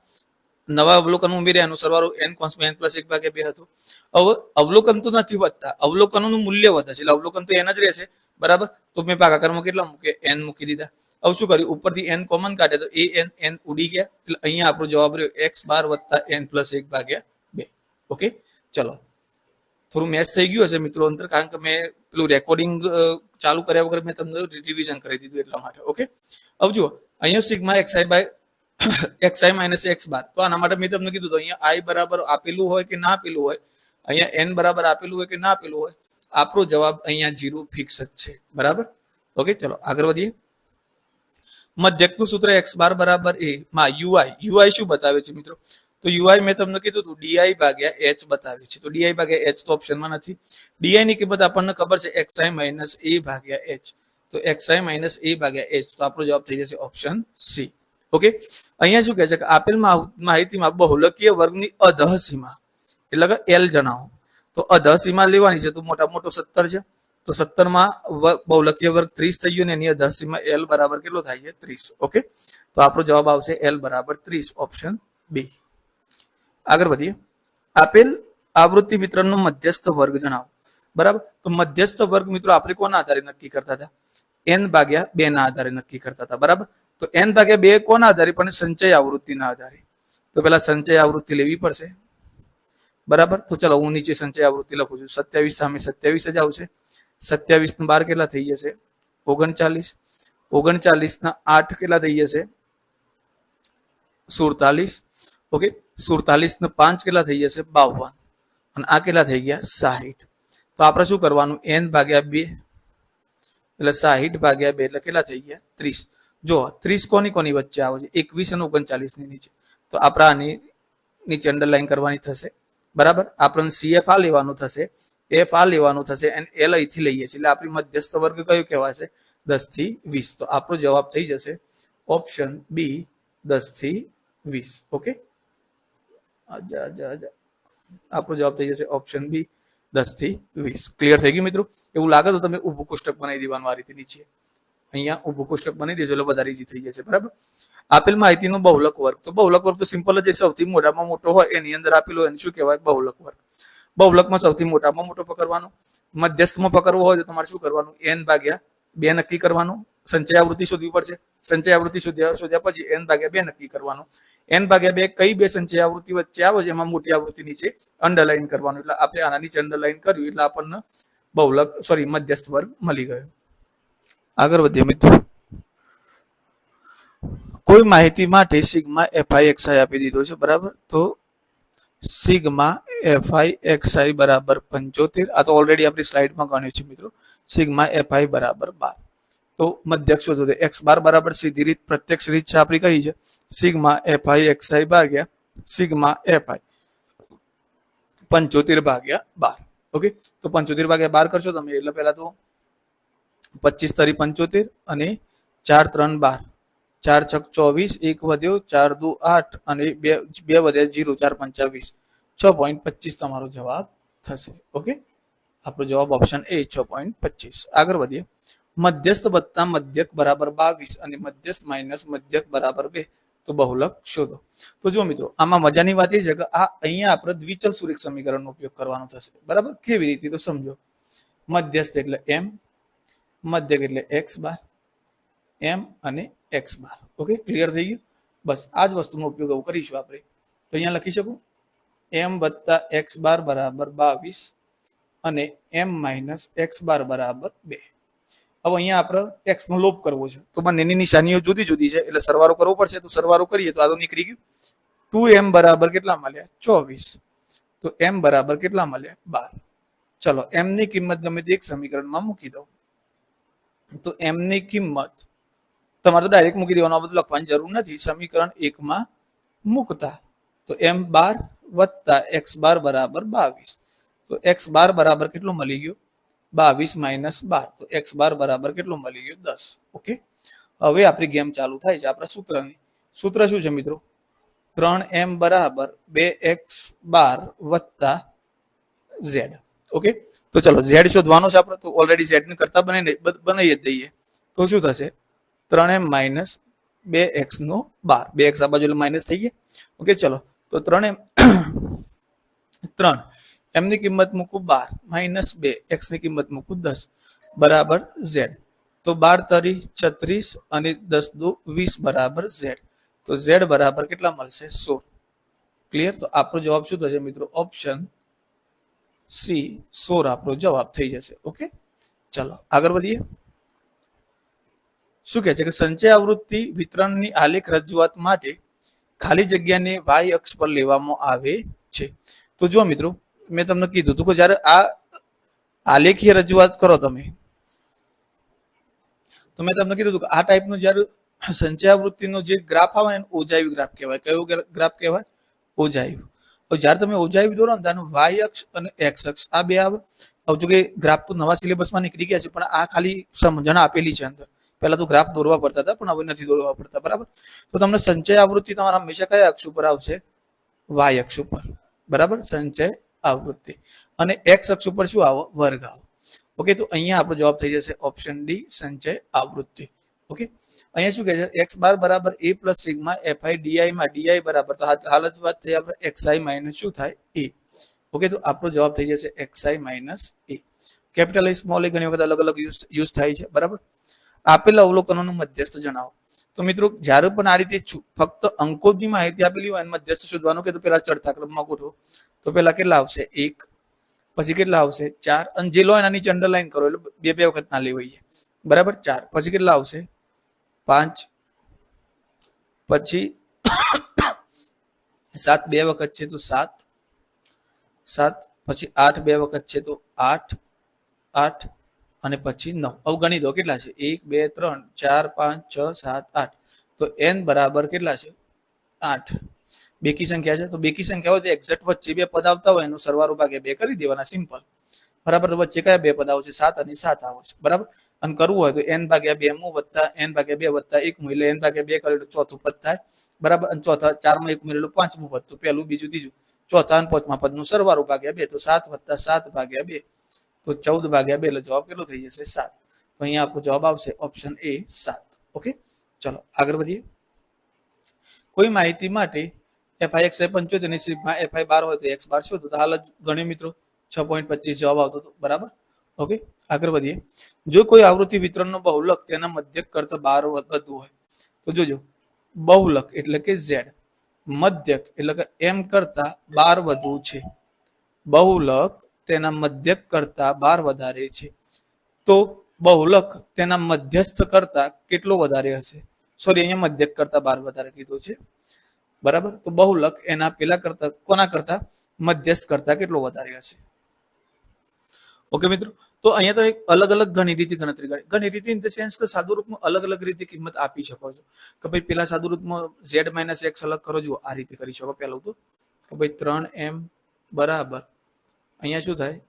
નવા અવલોકન ઉમેર્યા એનો સરવાળો n કૌંસમાં n પ્લસ 1 ભાગ્યા 2 હતું. હવે અવલોકન તો નથી વધતા, અવલોકનોનું મૂલ્ય વધે છે એટલે અવલોકન તો n જ રહેશે, બરાબર. તો મેં ભાગાકારમાં કેટલા મૂકે? n મૂકી દીધા. હવે શું કર્યું? ઉપરથી n કોમન કાઢે તો એ n ઉડી ગયા. એટલે અહીંયા આપણો જવાબ રહ્યો x બાર વત્તા n પ્લસ 1 ભાગ્યા 2. ઓકે, ચલો, થોડું મેચ થઈ ગયું હશે મિત્રો અંદર, કારણ કે મેં પેલું રેકોર્ડિંગ ચાલુ કર્યા વગર મેં તમને રિવિઝન કરી દીધું એટલા માટે. ઓકે, હવે જુઓ અહીંયા sigma xi by xi minus x bar. તો આના માટે મેં તમને કીધું તો અહીંયા i બરાબર આપેલું હોય કે ના આપેલું હોય, અહીંયા n બરાબર આપેલું હોય કે ના આપેલું હોય, આપણો જવાબ અહીંયા 0 ફિક્સ જ છે, બરાબર. ઓકે, ચલો આગળ વધીએ. મધ્યકનું સૂત્ર x બાર બરાબર a માં ui શું બતાવે છે મિત્રો? તો યુઆઈ મેં તમને કીધું હતું ડીઆઈ ભાગ્યા એચ બતાવે છે, તો ડીઆઈ ભાગ્યા એચ તો ઓપ્શનમાં નથી. ડીઆઈ ની કિંમત આપણને ખબર છે એક્સઆઈ માઇનસ એ ભાગ્યા એચ, તો એક્સઆઈ માઇનસ એ ભાગ્યા એચ, તો આપણો જવાબ થઈ જશે ઓપ્શન સી. ઓકે, અહીંયા શું કહે છે કે આપેલ માહિતીમાં બહુલકીય વર્ગની અધઃ સીમા એટલે કે એલ જણાવો. તો અધઃ સીમા લેવાની છે, તો મોટા મોટો 17 છે, તો 17 માં બહુલકીય વર્ગ 30 થઈ ગયો ને એની અધઃ સીમા એલ બરાબર કેટલો થાય છે 30. ઓકે, તો આપણો જવાબ આવશે એલ બરાબર 30, ઓપ્શન બી. આગળ વધીએ. આપેલ આવૃત્તિ વિતરણનો મધ્યસ્થ વર્ગ જણાવો. બરાબર, તો મધ્યસ્થ વર્ગ મિત્રો આપણે કોના આધારે નક્કી કરતા હતા? n ભાગ્યા 2 ના આધારે નક્કી કરતા હતા. બરાબર, તો n ભાગ્યા 2 કોના આધારે? પણ સંચય આવૃત્તિના આધારે. તો પેલા સંચય આવૃત્તિ લેવી પડશે. બરાબર, તો ચલો હું નીચે સંચય આવૃત્તિ લખું છું. 27 સામે 27 જ આવશે. 27 ને 12 કેટલા થઈ જશે? 39. 39 ના 8 કેટલા થઈ જશે? 47. ઓકે, 47 ને 5 કેટલા થઈ જશે? 52. અને આ કેટલા થઈ ગયા? 60. તો આપણે શું કરવાનું? n ભાગ્યા 2 એટલે 60 ભાગ્યા 2 એટલે કેટલા થઈ ગયા? 30. જો 30 કોની કોની વચ્ચે આવે છે? 21 અને 39 ની નીચે. તો આપણે આની નીચે અંડરલાઈન કરવાની થશે. બરાબર, આપણને સીએફ આ લેવાનું થશે, એફ આ લેવાનું થશે અને એલ અહીંથી લઈએ છીએ, એટલે આપણી મધ્યસ્થ વર્ગ કયો કહેવાશે? 10 થી 20. તો આપણો જવાબ થઈ જશે ઓપ્શન બી 10 થી 20. ઓકે, આપણો જવાબ થઈ જશે ઓપ્શન બી 10 થી 20. ક્લિયર થઈ ગયું મિત્રો? એવું લાગે તો તમે ઊભું કોષ્ટક બનાવી દેવાનું આ રીતે નીચે. અહીંયા ઊભું કોષ્ટક બનાવી દેજો એટલે વધારે ઈઝી થઈ જશે. બરાબર, આપેલ માહિતીનો બહુલક વર્ગ. તો બહુલક વર્ગ તો સિમ્પલ જ છે, સૌથી મોટામાં મોટો હોય એની અંદર આપેલો એને શું કહેવાય? બહુલક વર્ગ. બહુલકમાં સૌથી મોટામાં મોટો પકડવાનો, મધ્યસ્થમાં પકડવો હોય તો તમારે શું કરવાનું? n ભાગ્યા 2 નક્કી કરવાનું. સંચય આવૃત્તિ શોધવી પડશે. સંચય આવૃત્તિ શોધ્યા પછી n ભાગ્યા 2 નક્કી કરવાનું. n ભાગ્યા 2 કઈ બે સંચય આવૃત્તિ વચ્ચે આવે છે એમાં મોટી આવૃત્તિ નીચે અંડરલાઈન કરવાનું. એટલે આપણે આના નીચે અંડરલાઈન કર્યું એટલે આપણને બહુલક મધ્યસ્થ વર્ગ મળી ગયો. આગળ વધીએ મિત્રો. કોઈ માહિતી માટે સિગ્મા એફઆઈ એક્સઆઈ આપી દીધો છે. બરાબર, તો સિગ્મા એફઆઈ એક્સઆઈ બરાબર 75. આ તો ઓલરેડી આપણી સ્લાઇડમાં ગણ્યું છે મિત્રો. સિગ્મા એફઆઈ બરાબર 12. તો મધ્યક શોધો. એક્સ બાર બરાબર સીધી રીત પ્રત્યક્ષ રીત છે આપણી કઈ છે? સિગ્મા એફઆઈ એક્સઆઈ ભાગ્યા સિગ્મા એફઆઈ 75 ભાગ્યા 12. ઓકે, તો 75 ભાગ્યા 12 કરશો તમે એટલે પહેલા તો 25 તરી 75 અને 4 3 12, 4 6 24, 1 વધ્યો, 4 2 8 અને 2 વધ્યા 0, 4 5 20, 6.25 તમારો જવાબ થશે. ઓકે, આપણો જવાબ ઓપ્શન એ 6.25. આગળ વધીએ. મધ્યસ્થ વત્તા મધ્યક બરાબર 22 અને મધ્યસ્થ માઇનસ મધ્યક બરાબર 2, તો બહુલક શોધો. તો જો મિત્રો આમાં મજાની વાત એ છે કે આ અહીંયા આપણે દ્વિચલ સુરેખ સમીકરણનો ઉપયોગ કરવાનો થશે. બરાબર, કેવી રીતે? તો સમજો. મધ્યસ્થ એટલે m, મધ્યક એટલે x બાર, m અને x બાર. ઓકે, ક્લિયર થઈ ગયું? બસ આ જ વસ્તુનો ઉપયોગ કરીશું આપણે. તો અહીંયા લખી શકું m વત્તા x બાર બરાબર 22 અને m માઇનસ x બાર બરાબર 2. હવે અહીંયા આપણે x નો લોપ કરવો છે, તો બંનેની નિશાનીઓ જુદી જુદી છે એટલે સરવાળો કરવો પડશે. તો સરવાળો કરીએ તો આ તો નીકળી ગયું. 2m બરાબર કેટલા મળ્યા? 24. તો m બરાબર કેટલા મળ્યા? 12. ચલો m ની કિંમત ગમે તે એક સમીકરણમાં મૂકી દો. તો m ની કિંમત તમારે તો ડાયરેક્ટ મૂકી દેવાનું, આ બધું લખવાની જરૂર નથી. સમીકરણ 1 માં મૂકતા તો m12 વત્તા x12 બરાબર 22. તો x12 બરાબર કેટલું મળી ગયું? 22 માઇનસ 12. તો x12 બરાબર કેટલું મળી ગયું? 10. ઓકે, હવે આપણી ગેમ ચાલુ થાય છે આપણા સૂત્રની. સૂત્ર શું છે મિત્રો? 3m બરાબર 2x12 વત્તા z. ઓકે, તો ચલો z શોધવાનો છે આપણે. તો ઓલરેડી z ને કરતા બનાવી જ દઈએ. તો શું થશે? 3m માઇનસ 2x નો 12. 2x આ બાજુ એટલે માઇનસ થઈ ગયા. ઓકે, ચલો તો 3m 3 m ની કિંમત મૂકું 12 માઇનસ 2 x ની કિંમત મૂકું 10 બરાબર z. તો 12 તરી 36 અને 10 દુ 20 બરાબર z. તો z બરાબર કેટલા મળશે? 16. ક્લિયર? તો આપણો જવાબ શું થશે મિત્રો? ઓપ્શન સી 16 આપણો જવાબ થઈ જશે. ઓકે, ચલો આગળ વધીએ. શું કહે છે કે સંચય આવૃત્તિ વિતરણની આલેખ રજૂઆત માટે ખાલી જગ્યાને y અક્ષ પર લેવામાં આવે છે. તો જો મિત્રો મેં તમને કીધું હતું કે જ્યારે આ આલેખીય રજૂઆત કરો તમે, તો મેં તમને કીધું હતું કે આ ટાઈપનો જ્યારે સંચય આવૃત્તિનો જે ગ્રાફ આવે ને ઓજાવી ગ્રાફ કહેવાય. કયો ગ્રાફ કહેવાય? ઓજાયું. હવે જ્યારે તમે ઓજાયું દોરો ને ત્યારે વાય અક્ષ અને એક્સ અક્ષ આ બે આવે. હવે જો કે ગ્રાફ તો નવા સિલેબસમાં નીકળી ગયા છે, પણ આ ખાલી સમજણ આપેલી છે અંદર. પહેલા તો ગ્રાફ દોરવા પડતા હતા, પણ હવે નથી દોરવા પડતા. બરાબર. તો તમને સંચય આવૃત્તિ તમારા હંમેશા કયા અક્ષ ઉપર આવશે? વાય અક્ષ ઉપર. બરાબર. સંચય આવૃત્તિ. અને એક્સ અક્ષ ઉપર શું આવો? વર્ગ આવો. ઓકે. તો અહીંયા આપણો જવાબ થઈ જશે ઓપ્શન ડી, સંચય આવૃત્તિ. ઓકે. અહીંયા શું કહે છે? એક્સ બાર બરાબર એ પ્લસ સિગ્મા એફઆઈ ડીઆઈ માં ડીઆઈ બરાબર, તો હાલત વાત થઈ આપણે એક્સઆઈ માઇનસ શું થાય? એ. ઓકે. તો આપણો જવાબ થઈ જશે X I minus A. Capital A small A ઘણી વખત અલગ અલગ યુઝ થાય છે. બરાબર. આપેલા અવલોકનોનું મધ્યસ્થ જણાવો. તો મિત્રો જ્યારે પણ આ રીતે ફક્ત અંકોની માહિતી આપેલી હોય અને મધ્યસ્થ શોધવાનું કે તો પેલા ચડતા ક્રમમાં ગોઠવો. તો પેલા કેટલા આવશે? 1, પછી કેટલા આવશે? 4, અને જે લો એના નીચે અંડરલાઈન કરો એટલે બે બે વખત ના લેવાય. બરાબર. 4 પછી કેટલા આવશે? 5, પછી 7 બે વખત છે તો 7, પછી 8 બે વખત છે તો 8, અને પછી 9. અવગણી દો કેટલા છે? 1, 2, 3, 4, 5, 6, 7, 8. તો n બરાબર કેટલા છે? 8. બેકી સંખ્યા છે. તો બેકી સંખ્યા હોય તો એક્ઝેક્ટ વચ્ચે બે પદ આવતા હોય એનો સરવાળો ભાગ્યા 2 કરી દેવાના, સિમ્પલ. બરાબર. તો વચ્ચે કયા બે પદ આવશે? 7 અને 7 આવે છે. બરાબર. અને કરવું હોય તો n ભાગ્યા 2 મુ વત્તા n ભાગ્યા 2 વત્તા 1 મુ, એટલે n ભાગ્યા 2 કરે તો ચોથું પદ થાય. બરાબર. અને ચોથા 4 માં 1 ઉમેરેલું પાંચમું પદ, તો પહેલું, બીજું, ત્રીજું, ચોથા અને પાંચમા પદનું સરવાળો ભાગ્યા 2, તો 7 વત્તા 7 ભાગ્યા 2, તો 14 ભાગ્યા 2, એટલે જવાબ કેટલો થઈ જશે? 7. તો અહીંયા આપણો જવાબ આવશે ઓપ્શન એ, 7. ઓકે. ચલો આગળ વધીએ. કોઈ માહિતી માટે એફઆઈ 175 ની સિગ્મા એફઆઈ 12 હોય તો એક્સ 12 શોધો. તો હાલ જ ગણ્યું મિત્રો, 6.25 જવાબ આવતો હતો. બરાબર. ઓકે. આગળ વધીએ. જો કોઈ આવૃત્તિ વિતરણનો બહુલક તેના મધ્યક કરતા 12 વધુ હોય તો જોજો, બહુલક એટલે કે ઝેડ, મધ્યક એટલે કે એમ કરતા 12 વધુ છે, બહુલક તેના મધ્યક કરતા 12 વધારે છે, તો બહુલક તેના મધ્યસ્થ કરતા કેટલો વધારે હશે? સોરી, અહીંયા મધ્યક કરતા 12 વધારે કીધું છે. બરાબર. તો બહુલક એના પેલા કરતા, કોના કરતા? મધ્યસ્થ કરતા કેટલો વધારે હશે? ઓકે મિત્રો. તો અહીંયા તો એક અલગ અલગ ઘણી રીતે ગણતરી કરી. ઘણી રીતે ઇન ધ સેન્સ કે સાદુ રૂપમાં અલગ અલગ રીતે કિંમત આપી શકો છો. કે ભાઈ પેલા સાદુ રૂપમાં z માઇનસ x અલગ કરો. જુઓ આ રીતે કરી શકો. પહેલું તો કે ભાઈ 3m બરાબર અહીંયા શું થાય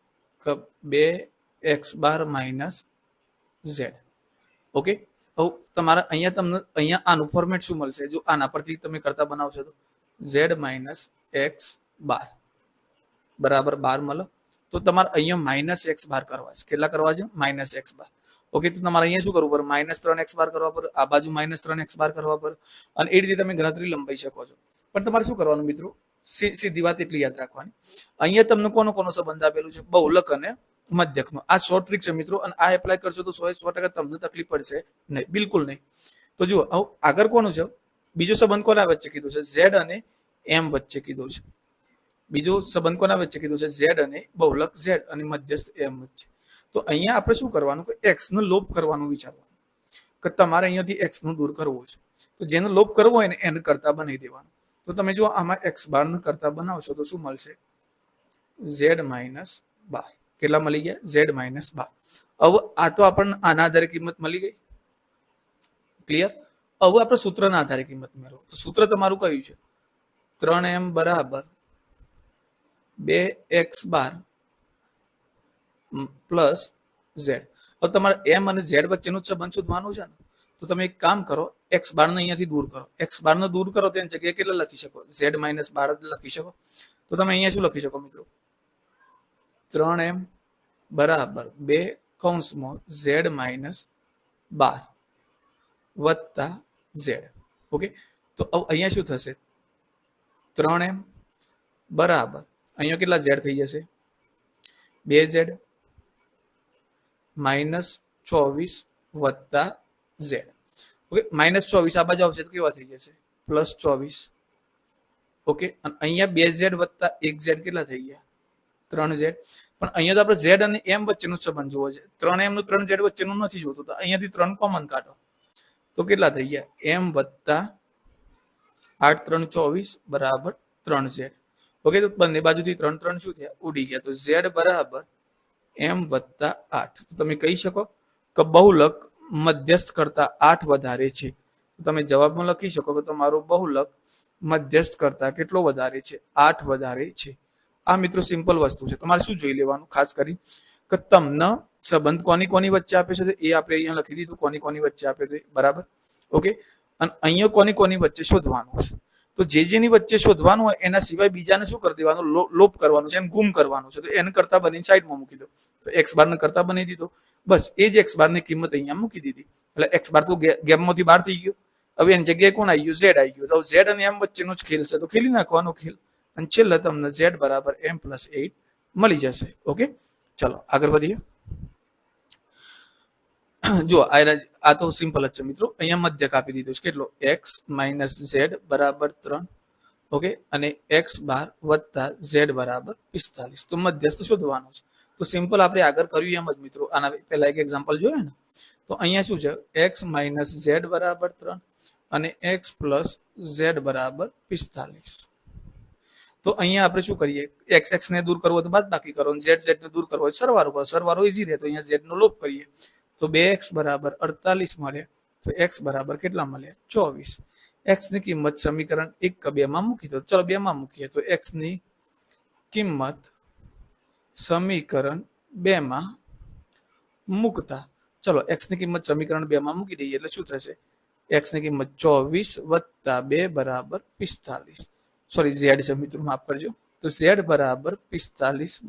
કે 2x bar minus z. Okay. હવે તમારા અહીંયા તમને અહીંયા આનું ફોર્મેટ શું મળશે? જો આના પરથી તમે કરતા બનાવશો તો z માઇનસ એક્સ બાર બરાબર 12 મળે. તો તમારે અહીંયા માઇનસ એક્સ બાર કરવા છે. કેટલા કરવા છે? Minus x bar. ઓકે. તો તમારે અહીંયા શું કરવું પડે? માઇનસ 3x બાર કરવા પડે. આ બાજુ માઇનસ 3x બાર કરવા પડે. અને એ રીતે તમે ગણતરી લંબાઈ શકો છો. પણ તમારે શું કરવાનું મિત્રો? સીધી વાત એટલી યાદ રાખવાની, અહીંયા તમને કોનો કોનો સંબંધ આપેલું છે? બહુલક અને મધ્યકનો. આ શોર્ટ ટ્રિક છે મિત્રો, અને આ એપ્લાય કરશો તો 100% તમને તકલીફ પડશે નહીં, બિલકુલ નહીં. તો જુઓ આગળ કોનું છે? બીજો સંબંધ કોના વચ્ચે કીધું છે? ઝેડ અને એમ વચ્ચે કીધું છે. બીજો સંબંધ કોના વચ્ચે કીધું છે? ઝેડ અને બહુલક ઝેડ અને મધ્યસ્થ એમ વચ્ચે. તો અહીંયા આપણે શું કરવાનું કે એક્સ નો લોપ કરવાનું વિચારવાનું, કે તમારે અહીંયાથી એક્સ નું દૂર કરવું છે. તો જેનો લોપ કરવો હોય ને એને કરતા બનાવી દેવાનું. તો તમે જો આમાં એક્સ બાર નું કરતા બનાવશો તો શું મળશે? Z minus 12. કેટલા મળી ગયા? Z minus 12. હવે આ તો આપણને આના આધારે કિંમત મળી ગઈ. ક્લિયર? હવે આપણે સૂત્રના આધારે કિંમત મેળવો. તો સૂત્ર તમારું કયું છે? 3m બરાબર 2x બાર પ્લસ ઝેડ. હવે તમારે એમ અને ઝેડ વચ્ચેનું સંબંધ શોધવાનું છે ને, તો તમે એક કામ કરો, એક્સ બાર ને અહીંયાથી દૂર કરો. એક્સ બાર ને દૂર કરો તેની જગ્યાએ કેટલા લખી શકો? ઝેડ માઇનસ 12 લખી શકો. તો તમે અહીંયા શું લખી શકો મિત્રો? 3m બરાબર 2 કૌંસમાં ઝેડ માઇનસ 12 વત્તા ઝેડ. ઓકે. તો અહીંયા શું થશે? 3m બરાબર અહીંયા કેટલા ઝેડ થઈ જશે? 2z માઇનસ 24 વત્તા ઝેડ. ઓકે. માઇનસ 24 આ બાજુ આવશે તો કેવા થઈ જશે? પ્લસ 24. ઓકે. અને અહીંયા 2z વત્તા 1z કેટલા થઈ ગયા? 3z. પણ અહીંયા તો આપણે z અને m વચ્ચેનો સંબંધ જોવો છે. 3m નું 3z વચ્ચેનું નથી જોતું. તો અહીંયાથી 3 કોમન કાઢો તો કેટલા થઈ ગયા? m વત્તા 8 3 24 બરાબર 3z. ઓકે. તો બંને બાજુથી 3 3 શું થયા? ઉડી ગયા. તો z બરાબર m વત્તા 8. તો તમે કહી શકો કે બહુલક મધ્યસ્થ કરતા 8 વધારે છે. તમે જવાબમાં લખી શકો કે તમારું બહુલક મધ્યસ્થ કરતા કેટલો વધારે છે? 8 વધારે છે. આ મિત્રો સિમ્પલ વસ્તુ છે. તમારે શું જોઈ લેવાનું ખાસ કરી કે તમને સંબંધ કોની કોની વચ્ચે આપે છે એ આપણે અહીંયા લખી દીધું, કોની કોની વચ્ચે આપે છે, બરાબર. ઓકે, અને અહીંયા કોની કોની વચ્ચે શોધવાનું છે. તો જેની વચ્ચે શોધવાનું હોય એના સિવાય બીજાને શું કરી દેવાનું? લોપ કરવાનું છે, એને ગુમ કરવાનું છે. તો એને કરતા બનીને સાઈડમાં મૂકી દો. તો એક્સ બાર ને કરતા બની દીધો. બસ એ જ એક્સ બાર ની કિંમત અહીંયા મૂકી દીધી એટલે એક્સ બાર તો ગેમમાંથી બહાર થઈ ગયો. હવે એની જગ્યાએ કોણ આવી ગયું? ઝેડ આવી ગયું. તો ઝેડ અને એમ વચ્ચેનો જ ખેલ છે, તો ખેલી નાખવાનો ખેલ, અને છેલ્લે તમને ઝેડ બરાબર m+8 મળી જશે. ઓકે, ચલો આગળ વધીએ. જો આ તો સિમ્પલ જ છે મિત્રો. અહીંયા મધ્યક આપી દીધું છે કેટલો? x - z બરાબર 3. ઓકે, અને x બાર વત્તા z બરાબર 45. તો મધ્યસ્થ શોધવાનું છે. તો સિમ્પલ આપણે આગળ કર્યું એમ જ મિત્રો. આના પહેલા એક એક્ઝામ્પલ જોયું ને, તો અહીંયા શું છે? x - z બરાબર 3 અને x + z બરાબર 45. તો અહીંયા આપણે શું કરીએ? x ને દૂર કરવો તો બાદબાકી કરો, અને z ને દૂર કરવો તો સરવાળો કરો. સરવાળો ઈઝી રહે, તો અહીંયા z નો લોપ કરીએ તો 2x બરાબર 48 મળે. તો x બરાબર કેટલા મળે? 24. x ની કિંમત સમીકરણ 1 કે 2 માં મૂકી દો. ચલો 2 માં મૂકીએ તો x ની કિંમત સમીકરણ 2 માં મૂકતા, ચલો x ની કિંમત સમીકરણ 2 માં મૂકી દઈએ એટલે શું થશે? x ની કિંમત 24 વત્તા 2 બરાબર 45. સોરી, z છે મિત્રો, માફ કરજો. તો z બરાબર 45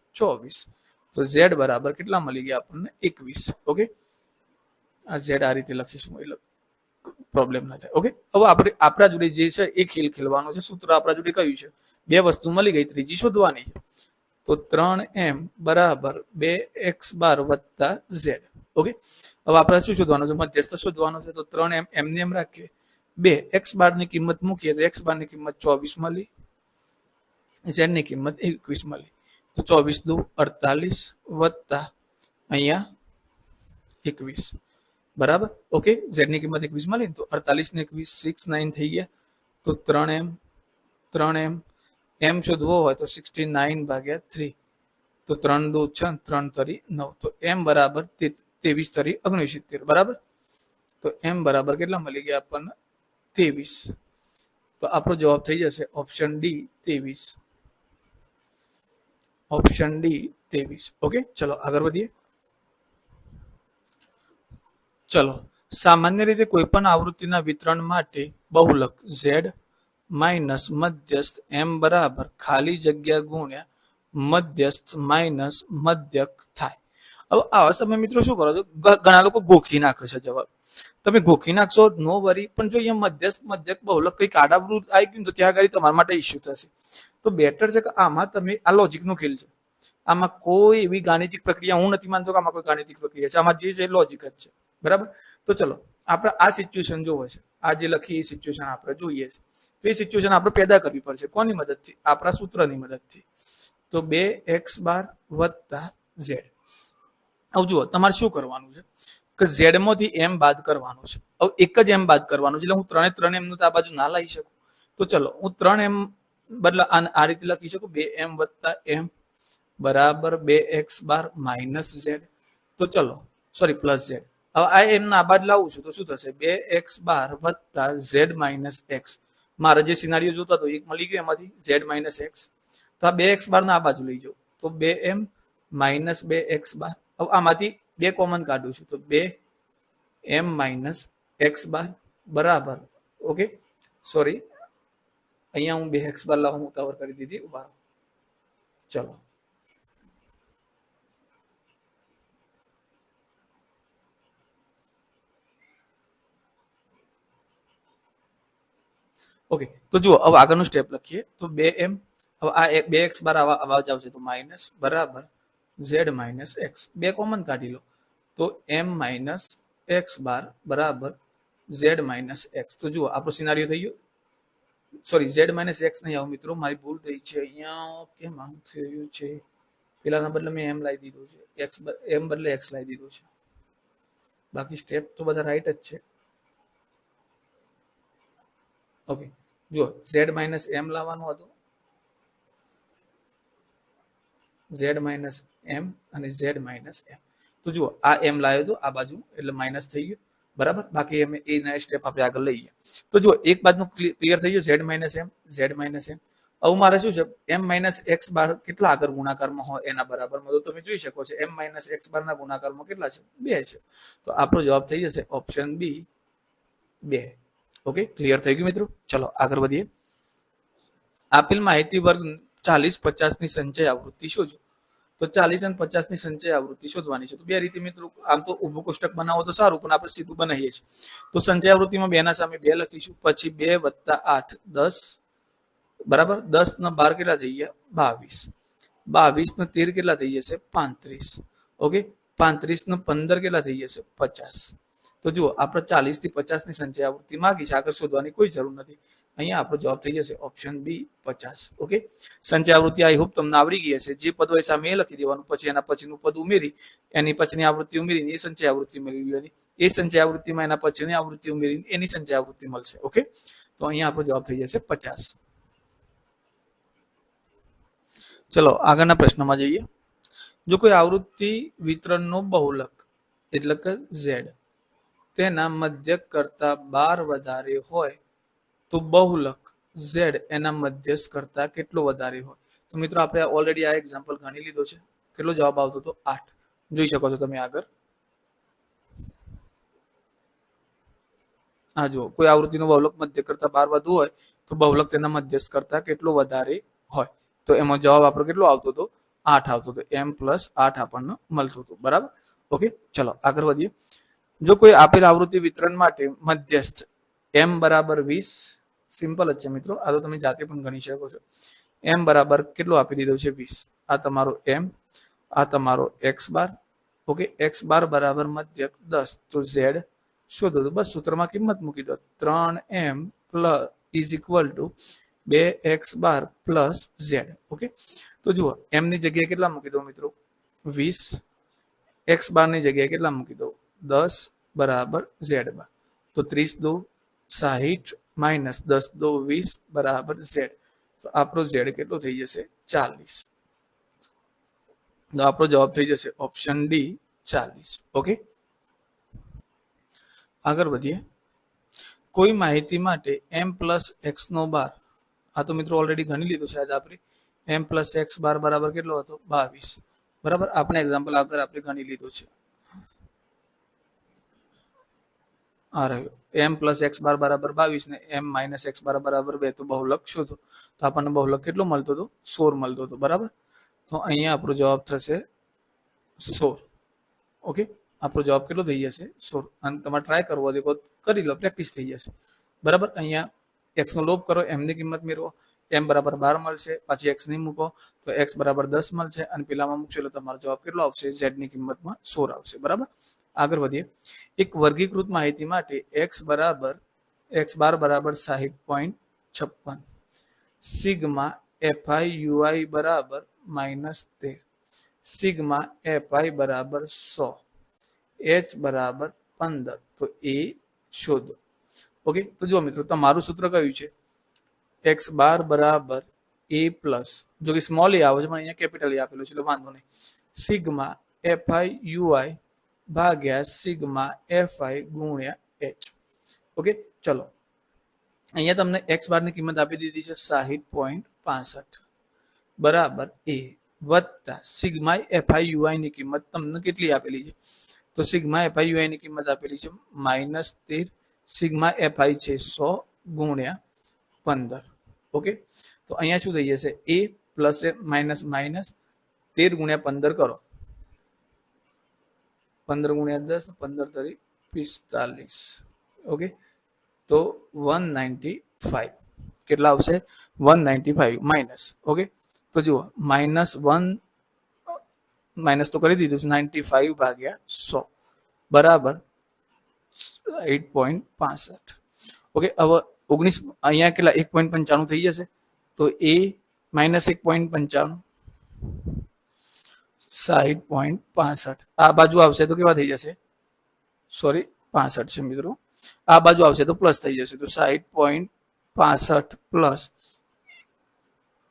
- 24. તો z બરાબર કેટલા મળી ગયા આપણને? 21. ઓકે, આ z આ રીતે લખીશું એટલે પ્રોબ્લેમ ના થાય. ઓકે, હવે આપણે આપણા જોડે જે છે એ ખેલ ખેલવાનો છે. સૂત્ર આપણા જોડે કયું છે? બે વસ્તુ મળી ગઈ, ત્રીજી શોધવાની છે. તો 3m બરાબર 2x બાર વત્તા z. ઓકે, હવે આપણે શું શોધવાનું છે? મધ્યસ્થ શોધવાનું છે. તો 3m એમને એમ રાખીએ. 2x બાર ની કિંમત મૂકીએ તો x બાર ની કિંમત 24 મળી, z ની કિંમત 21 મળી. તો 24 દુ 48 વત્તા અહીંયા 21 બરાબર. ઓકે, z ની કિંમત 21 મળી, તો 48 ને 21 69 થઈ ગયા. તો 3m m શોધવો હોય તો 69/3. તો 3 દુ 6, 3 તરી 9. તો m બરાબર 23 તરી 69 બરાબર. તો m બરાબર કેટલા મળી ગયા આપણને? 23. તો આપણો જવાબ થઈ જશે option D 23. Option D 23. Okay, ચલો આગળ વધીએ. ચલો, સામાન્ય રીતે કોઈપણ આવૃત્તિના વિતરણ માટે બહુલક z માઇનસ મધ્યસ્થ m બરાબર ખાલી જગ્યા ગુણ્યા મધ્યસ્થ માઇનસ મધ્યક થાય. હવે આવા સમય મિત્રો શું કરો છો? ઘણા લોકો ગોખી નાખે છે જવાબ. તમે ગોખી નાખશો નો વરી, પણ જો અહીંયા મધ્યસ્થ મધ્યક બહુલક કંઈક આડાવૃત આવી ગયું તો ત્યાં આગળ તમારા માટે ઇસ્યુ થશે. તો બેટર છે કે આમાં તમે આ લોજિકનો ખેલ છે. આમાં કોઈ એવી ગાણિતિક પ્રક્રિયા હું નથી માનતો કે આમાં કોઈ ગાણિતિક પ્રક્રિયા છે. આમાં જે છે લોજિક જ છે, બરાબર. તો ચલો આપણે આ સિચ્યુએશન જોવો છે. આ જે લખી એ સિચ્યુએશન આપણે જોઈએ છે. તો એ સિચ્યુએશન આપણે પેદા કરવી પડશે. કોની મદદથી? આપણા સૂત્રની મદદથી. તો 2x બાર વત્તા z. હવે જુઓ, તમારે શું કરવાનું છે કે z માંથી m બાદ કરવાનું છે. હવે એક જ m બાદ કરવાનું છે, એટલે હું 3 m નું તો આ બાજુ ના લઈ શકું. તો ચલો હું 3m બદલા આ રીતે લખી શકું, 2m વત્તા m બરાબર 2x બાર માઇનસ z. તો ચલો સોરી પ્લસ z. હવે આ m ના બાદ લાવું છું તો શું થશે? 2x બાર વત્તા z માઇનસ x. મારા જે સિનારીઓ જોતા હતો એક મળી ગયો એમાંથી z માઇનસ x. તો આ 2x બાર ના આ બાજુ લઈ જાઓ તો 2m માઇનસ 2x બાર. હવે આમાંથી 2 કોમન કાઢું છું તો 2m માઇનસ x બાર બરાબર. ઓકે, સોરી, અહીંયા હું 2x બાર લાવું ઉતાવળ કરી દીધી. ઉભા રહો. ચલો ઓકે, તો જુઓ હવે આગળનું સ્ટેપ લખીએ. તો 2m, હવે આ 2x બાર આવા જ આવશે તો માઇનસ બરાબર z માઇનસ x. 2 કોમન કાઢી લો તો m માઇનસ x બાર બરાબર z માઇનસ x. તો જુઓ આપણો સિનારીઓ થઈ ગયો. સોરી, z માઇનસ x નહીં આવો મિત્રો, મારી ભૂલ થઈ છે અહીંયા. કેમ આમ થયું છે? પેલાના બદલે મેં m લાવી દીધું છે, x m બદલે x લાવી દીધું છે. બાકી સ્ટેપ તો બધા રાઈટ જ છે. ઓકે, જો z માઇનસ m લાવવાનું હતું, z માઇનસ m અને z માઇનસ m. તો જુઓ આ m લાવ્યો હતો આ બાજુ એટલે માઇનસ થઈ ગયું. બરાબર. બાકી અમે એના સ્ટેપ આપણે આગળ લઈએ. તો જો એક બાજુ ક્લિયર થઈ ગયું, Z minus M, Z minus M. હવે મારે શું છે, એમ માઇનસ એક્સ બાર કેટલા આગળ ગુણાકારમાં હોય એના બરાબરમાં, તો તમે જોઈ શકો છો એમ માઇનસ એક્સ બારના ગુણાકારમાં કેટલા છે, 2 છે. તો આપણો જવાબ થઈ જશે ઓપ્શન બી 2. ઓકે, ક્લિયર થઈ ગયું મિત્રો. ચલો આગળ વધીએ. આપેલ માહિતી વર્ગ 40-50 ની સંચય આવૃત્તિ શોધો. તો 40 અને 50 ની સંચય આવૃત્તિ શોધવાની છે. તો બે રીતે મિત્રો, આમ તો ઊભું કોષ્ટક બનાવો તો સારું, પણ આપણે સીધું બનાવીએ છીએ. તો સંચય આવૃત્તિમાં 2 ના સામે 2 લખીશું, પછી 2 + 8 10, બરાબર. 10 ના 12 કેટલા થઈ ગયા, 22. 22 ના 13 કેટલા થઈ જશે, 35. ઓકે, 35 ના 15 કેટલા થઈ જશે, 50. તો જુઓ, આપણે 40 થી 50 ની સંચય આવૃત્તિ માંગી છે, આગળ શોધવાની કોઈ જરૂર નથી. અહીંયા આપણો જવાબ થઈ જશે ઓપ્શન બી 50. ઓકે, સંચય આવૃત્તિ આઈ હોપ તમને આવડી ગઈ હશે. જે પદ હોય સામે એ લખી દેવાનું, પછી એના પછીનું પદ ઉમેરી એની પછીની આવૃત્તિ ઉમેરીને એ સંચય આવૃત્તિ મેળવી લેવાની. એ સંચય આવૃત્તિમાં એના પછીની આવૃત્તિ ઉમેરીને એની સંચય આવૃત્તિ મળશે. ઓકે, તો અહીંયા આપણો જવાબ થઈ જશે 50. ચલો આગળના પ્રશ્નમાં જઈએ. જો કોઈ આવૃત્તિ વિતરણનો બહુલક એટલે કે ઝેડ તેના મધ્યક કરતા 12 વધારે હોય તો બહુલક ઝેડ એના મધ્યસ્થ કરતા કેટલો વધારે હોય. તો મિત્રો આપણે ઓલરેડી આ એક્ઝામ્પલ ગણી લીધો છે. કેટલો જવાબ આવતો હતો, 8. જોઈ શકો છો તમે આગળ. હા, જો કોઈ આવૃત્તિનો બહુલક મધ્યક કરતા 12 વધુ હોય તો બહુલક તેના મધ્યસ્થ કરતા કેટલો વધારે હોય. તો એમાં જવાબ આપણો કેટલો આવતો હતો, 8 આવતો હતો. m+8 આપણને મળતું હતું. બરાબર. ઓકે, ચલો આગળ વધીએ. જો કોઈ આપેલ આવૃત્તિ વિતરણ માટે મધ્યસ્થ m બરાબર 20, સિમ્પલ જ છે મિત્રો, આ તો તમે જાતે પણ ગણી શકો છો. m બરાબર કેટલો આપી દીધો છે, 20. આ તમારો m, આ તમારો x બાર. ઓકે, x બાર બરાબર મધ્યક 10. તો z શોધો. તો બસ સૂત્રમાં કિંમત મૂકી દો, 3m = 2x બાર પ્લસ z. ઓકે, તો જુઓ, m ની જગ્યાએ કેટલા મૂકી દો મિત્રો, 20. x બાર ની જગ્યાએ કેટલા મૂકી દો, 10 બરાબર z બાર. તો 30 × 2 = 60 માઇનસ 10 × 2 = 20 બરાબર z. તો આપણો z કેટલો થઈ જશે, 40. તો આપણો જવાબ થઈ જશે ઓપ્શન ડી 40. ઓકે, આગળ વધીએ. કોઈ માહિતી માટે m+x², આ તો મિત્રો ઓલરેડી ગણી લીધું છે આજે આપણે. m+x બાર બરાબર કેટલો હતો, 22. બરાબર, આપણે એક્ઝામ્પલ આગળ આપણે ગણી લીધું છે. આ રહ્યો m+x બાર બરાબર 22 ને m-x બાર બરાબર 2. તો બહુલક શોધો. તો આપણને બહુલક કેટલો મળતો હતો, 16 મળતો હતો. બરાબર, તો અહીંયા આપણો જવાબ થશે 16. ઓકે, આપણો જવાબ કેટલો થઈ જશે, 16. અને તમારે ટ્રાય કરવો હોય તો કરી લો, પ્રેક્ટિસ થઈ જશે. બરાબર, અહીંયા x નો લોપ કરો, m ની કિંમત મેળવો. m બરાબર 12 મળશે, પછી x નહીં મૂકો તો x બરાબર 10 મળશે, અને પેલામાં મૂકશો એટલે તમારો જવાબ કેટલો આવશે, z ની કિંમતમાં 16 આવશે. બરાબર, આગળ વધીએ. એક વર્ગીકૃત માહિતી માટે x બાર બરાબર 60.56, સિગ્મા fi બરાબર -13, સિગ્મા fi બરાબર 100, h બરાબર 15. તો એ શોધો. ઓકે, તો જો મિત્રો, તમારું સૂત્ર કયું છે, x બાર બરાબર a પ્લસ, જો કે સ્મોલ એ આવે છે પણ અહીંયા કેપિટલ એ આપેલું છે એટલે વાંધો નહીં, સિગ્મા fi ભાગ્યા સિગ્મા fi ગુણ્યા h. ઓકે, ચલો અહીંયા તમને x બાર ની કિંમત આપી દીધી છે 60.65 બરાબર a વત્તા સિગ્મા fi ની કિંમત તમને કેટલી આપેલી છે, તો સિગ્મા fi ની કિંમત આપેલી છે -13, સિગ્મા fi છે 100 ગુણ્યા 15. ઓકે, તો અહીંયા શું થઈ જશે, a પ્લસ માઇનસ માઇનસ 13 ગુણ્યા 15 કરો, 15 ગુણ્યા 10, 15 તરી 45. ઓકે, તો 195 કેટલા આવશે, 195 માઇનસ. ઓકે, તો જુઓ, -1 માઇનસ તો કરી દીધું છે, 95 ભાગ્યા 100 બરાબર 8.65. ઓકે, હવે 19 અહીંયા કેટલા 1.95 થઈ જશે, તો a -1.95 60.65 આ બાજુ આવશે તો કેવા થઈ જશે, સોરી 65 છે મિત્રો, આ બાજુ આવશે તો પ્લસ થઈ જશે. તો 60.65 પ્લસ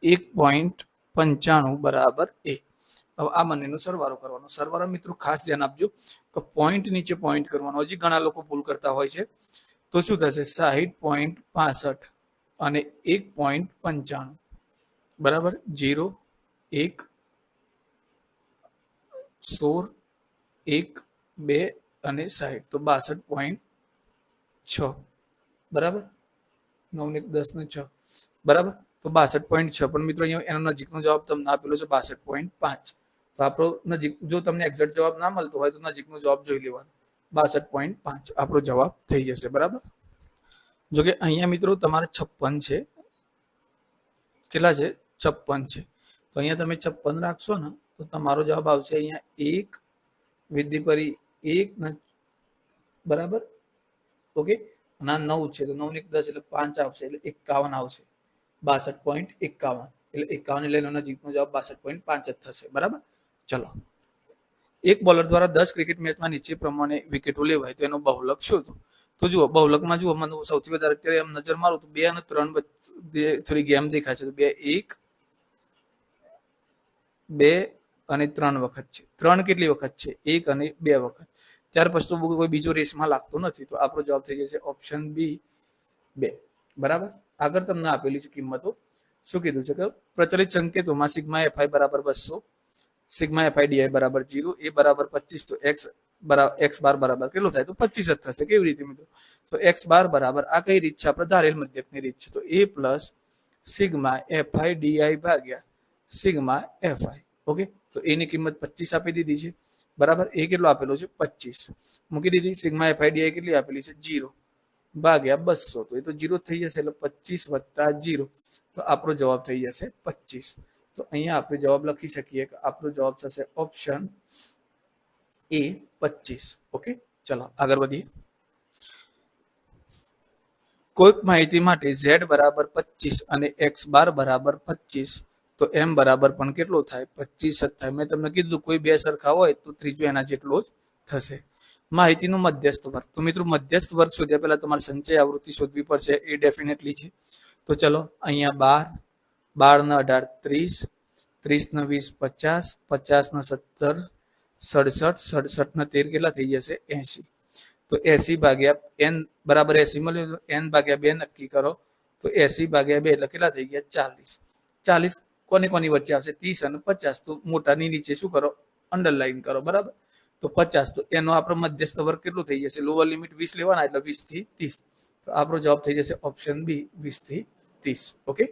1.95 બરાબર a. હવે આ બંનેનો સરવાળો કરવાનો. સરવાળો મિત્રો ખાસ ધ્યાન આપજો કે પોઈન્ટ નીચે પોઈન્ટ કરવાનો. હજી ઘણા લોકો ભૂલ કરતા હોય છે. તો શું થશે? 60.65 અને 1.95 બરાબર 0 1 16 1 2 અને 60 તો 62.6 બરાબર 9 ને 10 ને 6 બરાબર તો 62.6. પણ મિત્રો અહીંયા એનો નજીકનો જવાબ તમને આપેલો છે 62.5. તો આપણો નજીક જો તમને એક્ઝેક્ટ જવાબ ના મળતો હોય તો નજીકનો જવાબ જોઈ લેવાનો. 62.5 આપણો જવાબ થઈ જશે. બરાબર. જો કે અહીંયા મિત્રો તમારે 56 છે. કેટલા છે? 56 છે. તો અહીંયા તમે 56 રાખશો ને તો તમારો જવાબ આવશે અહીંયા 1 વિધિ પરી 1 બરાબર. ઓકે. અને આ 9 છે તો 9 ને 10 એટલે 5 આવશે એટલે 51 આવશે. 62.51 એટલે 51 લઈને નજીકનો જવાબ 62.5 જ થશે. બરાબર. ચલો. એક બોલર દ્વારા 10 ક્રિકેટ મેચમાં નીચે પ્રમાણે વિકેટો લેવાય તો એનો બહુલક શોધો. તો જુઓ બહુલકમાં જુઓ મને સૌથી વધારે અત્યારે એમ નજર મારું તો 2 અને 3 થોડી ગેમ દેખાય છે. તો 2 1 2 અને 3 વખત છે. 3 કેટલી વખત છે? 1 અને 2 વખત. ત્યાર પછી તો કોઈ બીજો રેસમાં લાગતો નથી. તો આપણો જવાબ થઈ જશે ઓપ્શન બી 2. બરાબર. આગળ તમને આપેલી છે કિંમતો. શું કીધું છે કે પ્રચલિત સંકેતોમાં સિગ્મા એફઆઈ બરાબર 200, સિગ્મા એફઆઈ ડીઆઈ બરાબર 0, એ બરાબર 25 તો એક્સ બાર બરાબર કેટલું થાય? તો 25 જ થશે. કેવી રીતે મિત્રો? તો એક્સ બાર બરાબર આ કઈ રીત છે? આપણે ધારેલ મધ્યકની રીત છે. તો એ પ્લસ સિગ્મા એફઆઈ ડીઆઈ ભાગ્યા સિગ્મા એફઆઈ. ઓકે. તો એની કિંમત 25 આપી દીધી છે. બરાબર. એ કેટલો આપેલો છે? 25 મૂકી દીધી. સિગ્મા એફઆઈ ડીઆઈ કેટલી આપેલી છે? 0 ભાગ્યા 200. તો એ તો 0 થઈ જશે એટલે 25 વત્તા 0 તો આપણો જવાબ થઈ જશે 25. તો અહીંયા આપણે જવાબ લખી શકીએ કે આપણો જવાબ થશે ઓપ્શન એ 25. ઓકે. ચલો આગળ વધીએ. કોઈક માહિતી માટે z બરાબર 25 અને x બાર બરાબર 25 તો m બરાબર પણ કેટલો થાય? 25 જ થાય. મેં તમને કીધું કોઈ બે સરખા હોય તો ત્રીજો એના જેટલો જ થશે. માહિતીનું મધ્યસ્થ વર્ગ. તો મિત્રો મધ્યસ્થ વર્ગ શોધ્યા પહેલા તમારે સંચય આવૃત્તિ શોધવી પડશે. એ ડેફિનેટલી છે. તો ચલો અહીંયા 12 12 ને 18 30 30 ને 20 50 50 ને 17 67 67 ને 13 કેટલા થઈ જશે? 80. તો 80 ભાગ્યા n બરાબર 80 મળ્યું તો n ભાગ્યા 2 નક્કી કરો. તો 80 ભાગ્યા 2 એટલે કેટલા થઈ ગયા? 40. 40 કોની વચ્ચે આવશે? 30 અને 50. તો મોટાની નીચે શું કરો? અંડરલાઈન કરો. બરાબર. તો 50. તો એનો આપણો મધ્યસ્થ વર્ગ કેટલો થઈ જશે? લોઅર લિમિટ 20 લેવાના એટલે 20 થી 30. તો આપણો જવાબ થઈ જશે ઓપ્શન બી 20 થી 30. ઓકે.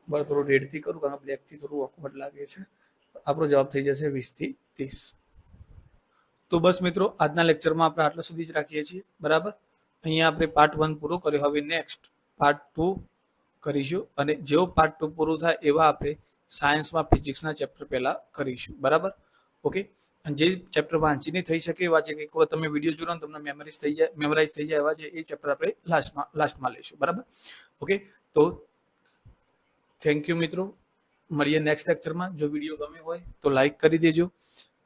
બરાબર. થોડું રેડ થી કરું કારણ કે બ્લેક થી થોડું ઓકવર્ડ લાગે છે. આપણો જવાબ થઈ જશે 20 થી 30. તો બસ મિત્રો આજના લેક્ચરમાં આપણે આટલા સુધી જ રાખીએ છીએ. બરાબર. અહીંયા આપણે પાર્ટ 1 પૂરો કર્યો. હવે નેક્સ્ટ પાર્ટ 2 કરીશું અને જેવો પાર્ટ 2 પૂરું થાય એવા આપણે સાયન્સમાં ફિઝિક્સના ચેપ્ટર પહેલા કરીશું. બરાબર. ઓકે. અને જે ચેપ્ટર વાંચીને થઈ શકે એવા છે કે એકવાર તમે વિડીયો જોડો ને તમને મેમરાઇઝ થઈ જાય એવા છે એ ચેપ્ટર આપણે લાસ્ટમાં લઈશું. બરાબર. ઓકે. તો થેન્ક યુ મિત્રો. મળીએ નેક્સ્ટ લેક્ચરમાં. જો વિડીયો ગમે હોય તો લાઈક કરી દેજો.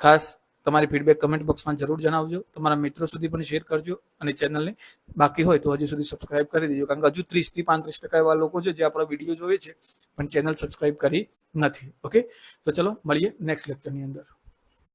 ખાસ તમારી ફીડબેક કમેન્ટ બોક્સમાં જરૂર જણાવજો. તમારા મિત્રો સુધી પણ શેર કરજો અને ચેનલને બાકી હોય તો હજુ સુધી સબસ્ક્રાઇબ કરી દેજો કારણ કે હજુ 30 થી 35% એવા લોકો છે જે આપણા વિડીયો જોવે છે પણ ચેનલ સબસ્ક્રાઇબ કરી નથી. ઓકે. તો ચલો મળીએ નેક્સ્ટ લેક્ચરની અંદર.